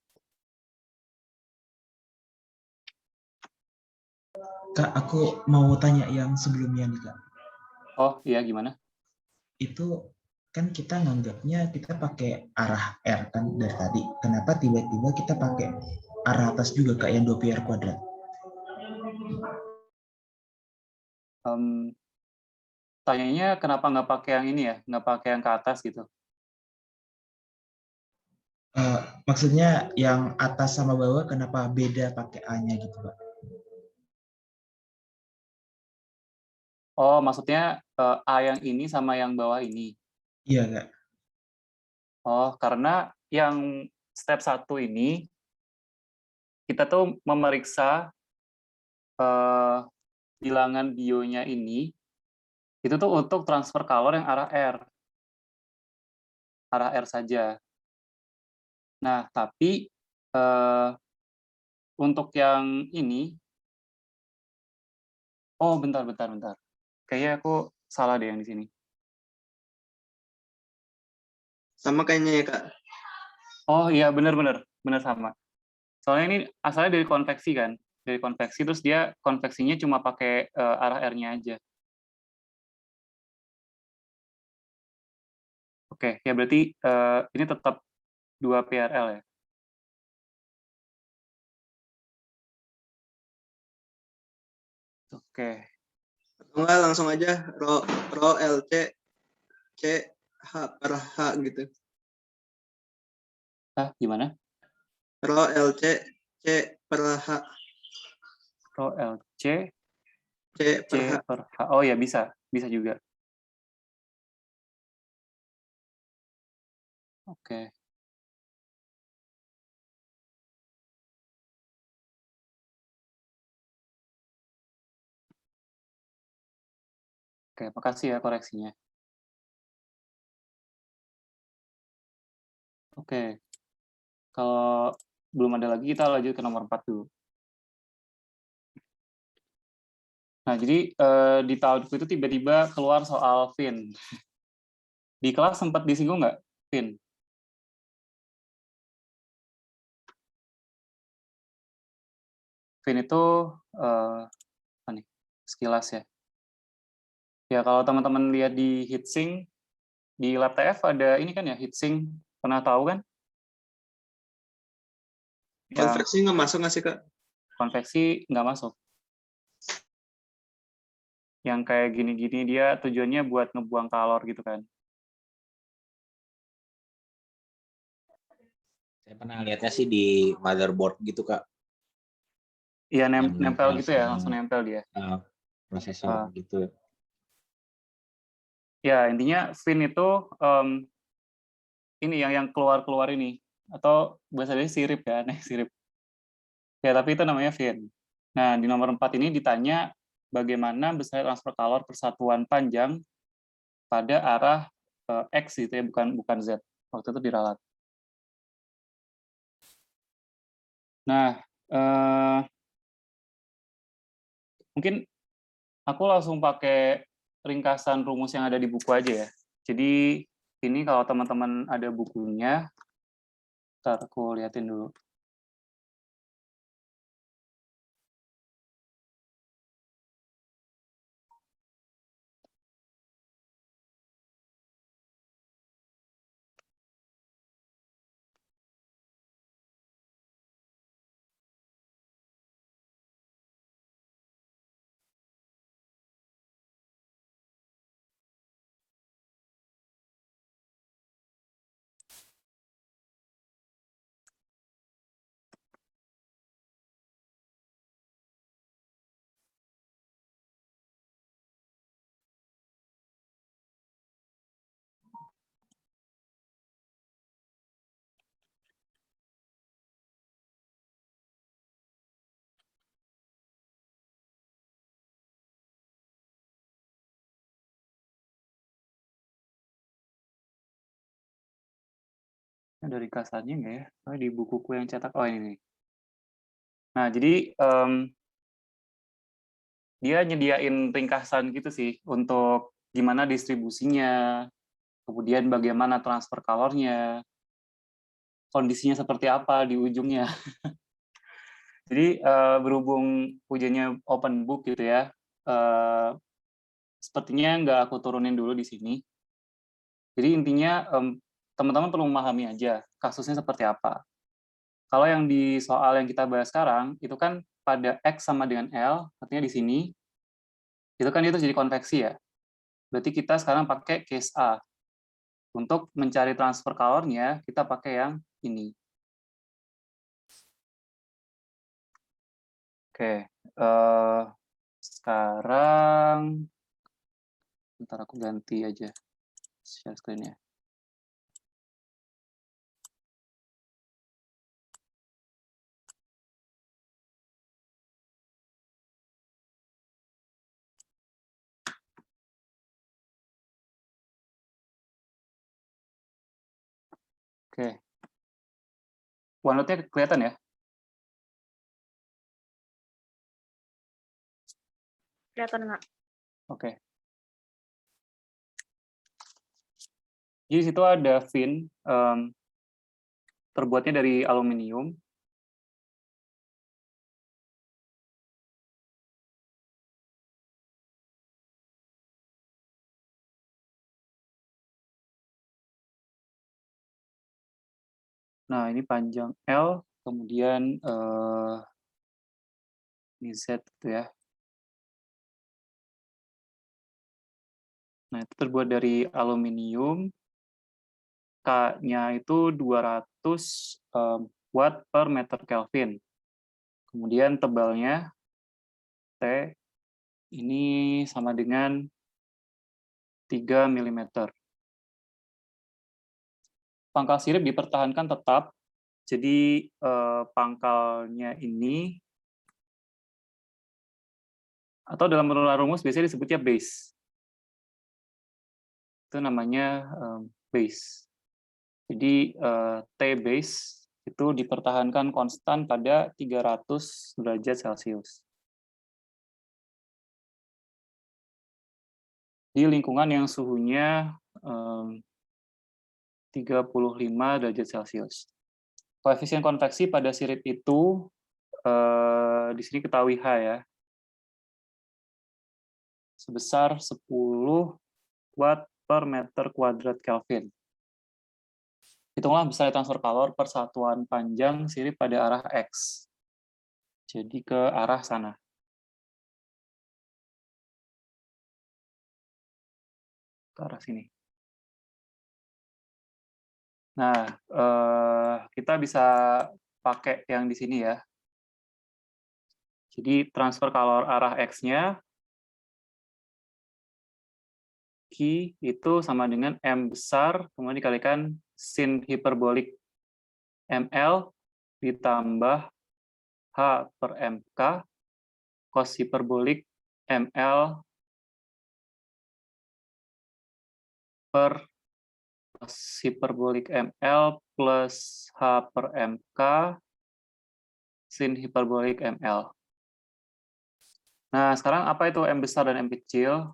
Kak, aku mau tanya yang sebelumnya nih, Kak. Oh iya, gimana? Itu kan kita nganggapnya kita pakai arah R kan dari tadi. Kenapa tiba-tiba kita pakai arah atas juga, Kak, yang 2πr kuadrat? Em, Tanyanya kenapa nggak pakai yang ini ya, nggak pakai yang ke atas gitu? Maksudnya yang atas sama bawah kenapa beda pakai A-nya gitu, Pak? Oh, maksudnya A yang ini sama yang bawah ini. Iya, Kak. Oh, karena yang step 1 ini, kita tuh memeriksa bilangan bionya ini, itu tuh untuk transfer kalor yang arah R saja. Nah, tapi untuk yang ini, oh bentar. Kayaknya aku salah deh yang di sini. Sama kayaknya ya, Kak. Oh iya, benar sama. Soalnya ini asalnya dari konveksi kan, dari konveksi terus dia konveksinya cuma pakai arah R-nya aja. Oke, ya berarti ini tetap 2 PRL ya. Oke, Enggak, langsung aja rho LC C H per H gitu. gimana? Rho LC C per H. Rho LC C C per H. per H. Oh ya, bisa juga. Oke. Oke, makasih ya koreksinya. Oke, kalau belum ada lagi, kita lanjut ke nomor 4 dulu. Nah, jadi di tahunku itu tiba-tiba keluar soal fin. Di kelas sempat disinggung nggak, fin? Fin itu, apa nih, sekilas ya. Ya, kalau teman-teman lihat di heatsink, di lab TF ada ini kan ya, heatsink, pernah tahu kan? Yang Konveksi nggak masuk nggak sih, Kak? konveksi nggak masuk. Yang kayak gini-gini dia tujuannya buat ngebuang kalor gitu kan. Saya pernah lihatnya sih di motherboard gitu, Kak. Iya, Yang nempel gitu ya, sama, langsung nempel dia. prosesor gitu. Ya, intinya fin itu ini yang keluar ini, atau bahasanya sirip ya, aneh sirip. Ya, tapi itu namanya fin. Nah, di nomor 4 ini ditanya bagaimana besar transfer kalor persatuan panjang pada arah X gitu ya, bukan Z. Waktu itu diralat. Nah, mungkin aku langsung pakai ringkasan rumus yang ada di buku aja ya. Jadi ini kalau teman-teman ada bukunya, ntar aku liatin dulu. Ada ringkasannya nggak ya? Oh, di bukuku yang cetak. Oh, ini nih. Nah, jadi dia nyediain ringkasan gitu sih untuk gimana distribusinya, kemudian bagaimana transfer kalornya, kondisinya seperti apa di ujungnya. Jadi berhubung ujiannya open book gitu ya, sepertinya nggak aku turunin dulu di sini. Jadi intinya teman-teman perlu memahami aja kasusnya seperti apa. Kalau yang di soal yang kita bahas sekarang, itu kan pada X sama dengan L, artinya di sini, itu kan itu jadi konveksi ya. Berarti kita sekarang pakai case A. Untuk mencari transfer kalornya, kita pakai yang ini. Oke, sekarang bentar aku ganti aja share screen-nya. Oke. OneNote-nya kelihatan ya? Kelihatan nggak? Oke. Jadi di situ ada fin, terbuatnya dari aluminium. Nah, ini panjang L, kemudian ini Z gitu ya. Nah, itu terbuat dari aluminium. K-nya itu 200 watt per meter Kelvin. Kemudian tebalnya T ini sama dengan 3 mm. Pangkal sirip dipertahankan tetap. Jadi pangkalnya ini, atau dalam rumus biasanya disebutnya base. Itu namanya base. Jadi T base itu dipertahankan konstan pada 300 derajat Celcius. Di lingkungan yang suhunya 35 derajat Celcius. Koefisien konveksi pada sirip itu di sini ketahui H ya, sebesar 10 watt per meter kuadrat Kelvin. Hitunglah besar transfer kalor per satuan panjang sirip pada arah X. Jadi ke arah sana. Ke arah sini. Nah, kita bisa pakai yang di sini ya. Jadi transfer kalor arah X-nya, Q itu sama dengan M besar, kemudian dikalikan sin hiperbolik ML ditambah H per MK, cos hiperbolik ML per cos hiperbolik ML plus H per MK sin hiperbolik ML. Nah, sekarang apa itu M besar dan M kecil?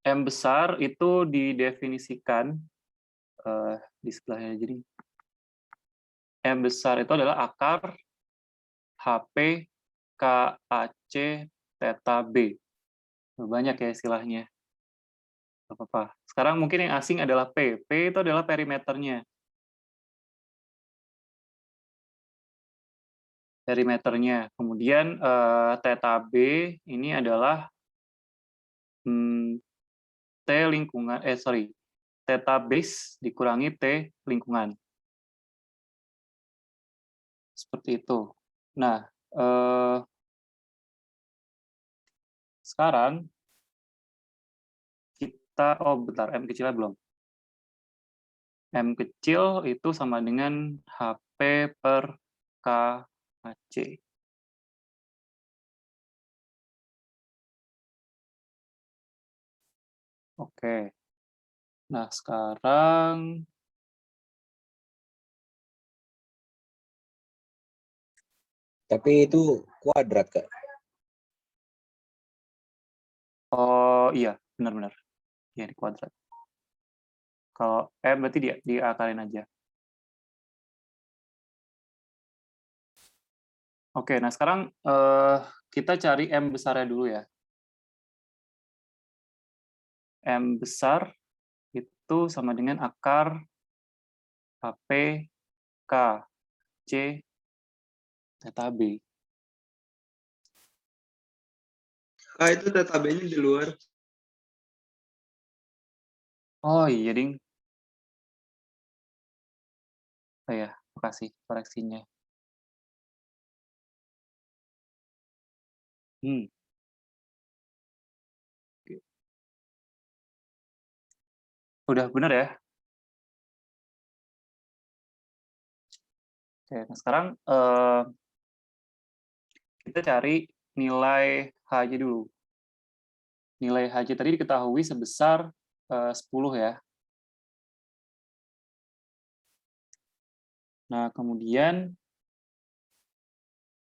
M besar itu didefinisikan di sebelahnya. Jadi M besar itu adalah akar HP KAC theta B. Banyak ya istilahnya. Gak apa-apa. Sekarang mungkin yang asing adalah P. P itu adalah perimeternya. Perimeternya. Kemudian theta B ini adalah T lingkungan, theta base dikurangi T lingkungan. Seperti itu. Nah, sekarang kita, bentar, M kecilnya belum. M kecil itu sama dengan HP per KAC. Oke. Nah, sekarang Tapi itu kuadrat, Kak. oh iya, benar-benar. Ya, di kuadrat. Kalau berarti diakalin aja. Oke, nah sekarang kita cari M besarnya dulu ya. M besar itu sama dengan akar HP K C theta B. itu theta B-nya di luar. Oh iya, ding. Oh ya, makasih koreksinya. Udah bener ya? Oke, nah sekarang kita cari nilai H-nya dulu. Nilai H-nya tadi diketahui sebesar 10 ya. Nah, kemudian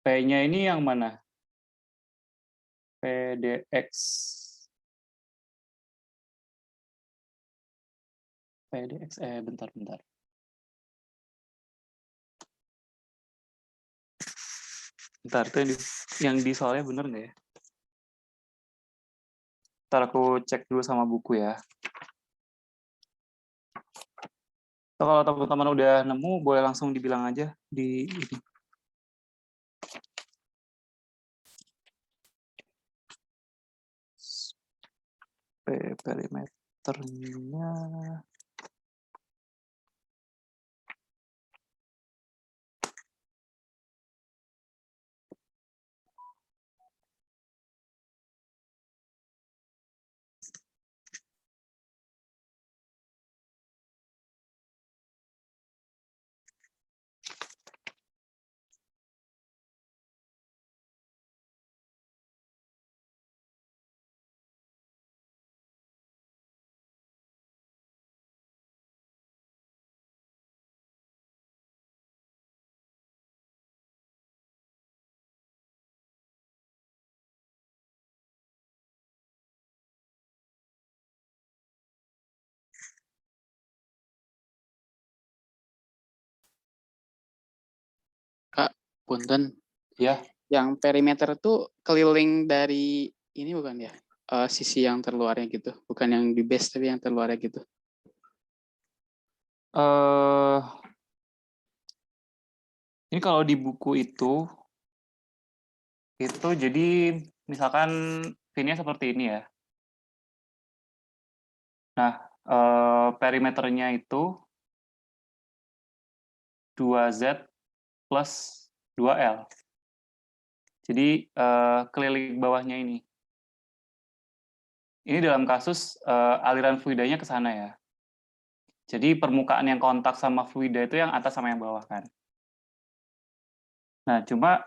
P-nya ini yang mana? PDX. PDX, bentar. Bentar, itu yang di soalnya bener nggak ya? Ntar aku cek dulu sama buku ya. So, kalau teman-teman udah nemu, boleh langsung dibilang aja di ini. Perimeternya. Kak, punten. Ya, Yang perimeter tuh keliling dari ini bukan ya? Sisi yang terluarnya gitu. Bukan yang di base tapi yang terluarnya gitu. ini kalau di buku itu jadi misalkan pinnya seperti ini ya. Nah, perimeternya itu 2Z plus 2L. Jadi keliling bawahnya ini. Ini dalam kasus aliran fluidanya ke sana ya. Jadi permukaan yang kontak sama fluida itu yang atas sama yang bawah kan. Nah, cuma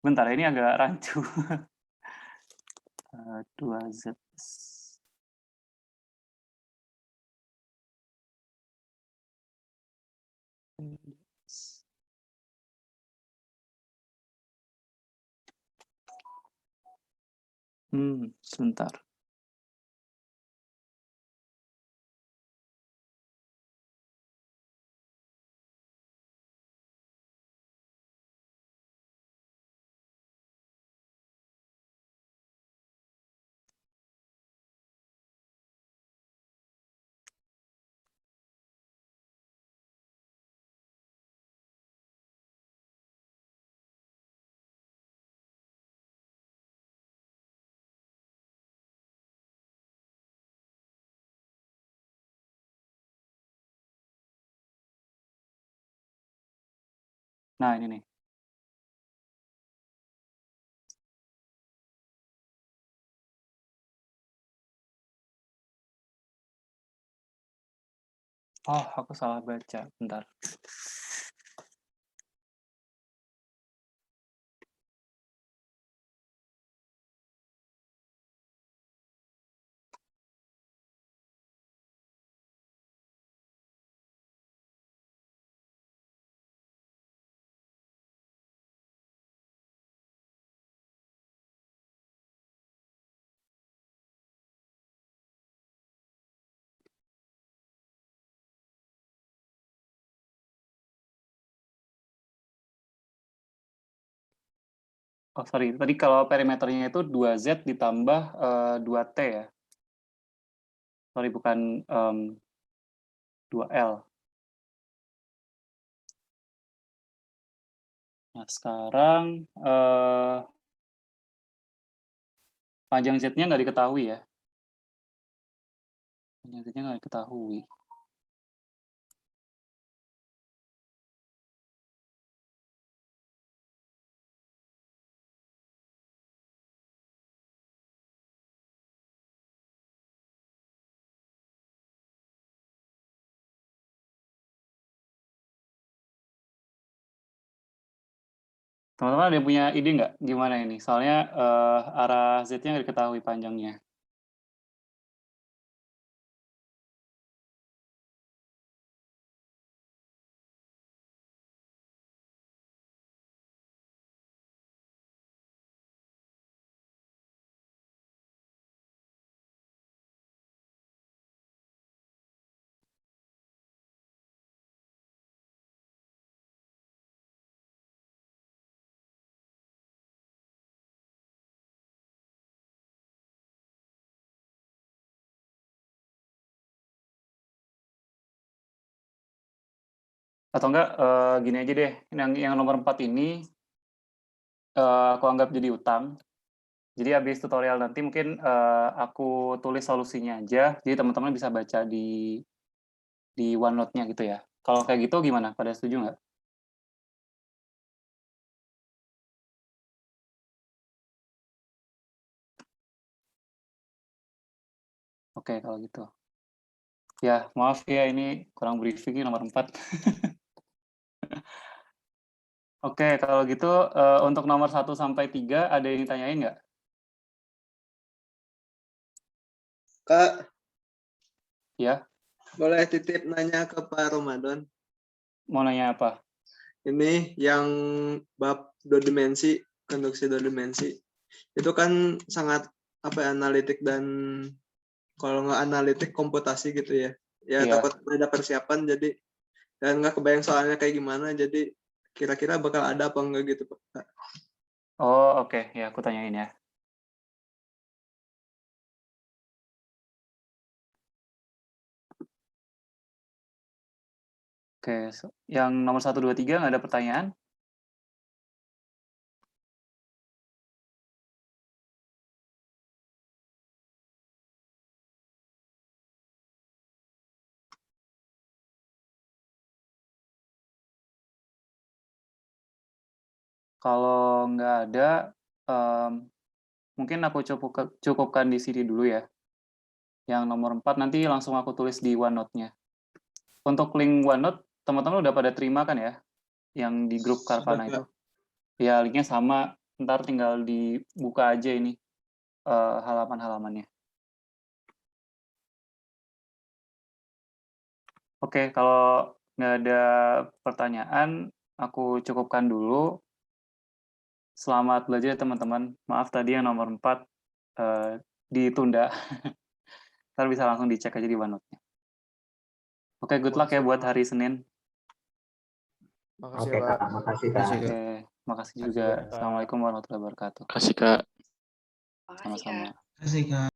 bentar, ini agak rancu. 2Z. Sebentar. Nah, ini nih. Oh, aku salah baca. Bentar. Oh, sorry. Tadi kalau perimeternya itu 2Z ditambah 2T ya. Sorry, bukan 2L. Nah, sekarang panjang Z-nya nggak diketahui ya. Panjang Z-nya nggak diketahui. Teman-teman ada yang punya ide nggak gimana ini? Soalnya arah Z-nya nggak diketahui panjangnya. Atau enggak gini aja deh, yang nomor 4 ini aku anggap jadi utang. Jadi habis tutorial nanti mungkin aku tulis solusinya aja, jadi teman-teman bisa baca di OneNote-nya gitu ya. Kalau kayak gitu gimana? Pada setuju nggak? Oke, kalau gitu. Ya, maaf ya ini kurang briefing nomor 4. Oke, kalau gitu untuk nomor 1 sampai 3 ada yang ditanyain nggak? Kak, Ya, boleh titip nanya ke Pak Ramadan? mau nanya apa? Ini yang bab dua dimensi, konduksi dua dimensi. Itu kan sangat analitik dan kalau nggak analitik komputasi gitu ya. Ya Iya. takut ada persiapan jadi dan nggak kebayang soalnya kayak gimana jadi kira-kira bakal ada apa enggak gitu Pak. Oh, oke. Ya, aku tanyain ya. Oke, yang nomor 1, 2, 3 nggak ada pertanyaan? Kalau nggak ada, mungkin aku cukupkan di sini dulu ya. Yang nomor 4 nanti langsung aku tulis di OneNote-nya. Untuk link OneNote, teman-teman udah pada terima kan ya? Yang di grup Carvana itu. Ya, linknya sama. Ntar tinggal dibuka aja ini halaman-halamannya. Oke, kalau nggak ada pertanyaan, aku cukupkan dulu. Selamat belajar teman-teman. Maaf tadi yang nomor 4 ditunda. Ntar bisa langsung dicek aja di OneNote-nya. Oke, good luck ya buat hari Senin. Makasih Oke, Pak. Kak. Makasih, Kak. Oke, makasih juga. Assalamualaikum warahmatullahi wabarakatuh. Kasih Kak. Sama-sama. Terima kasih, Kak.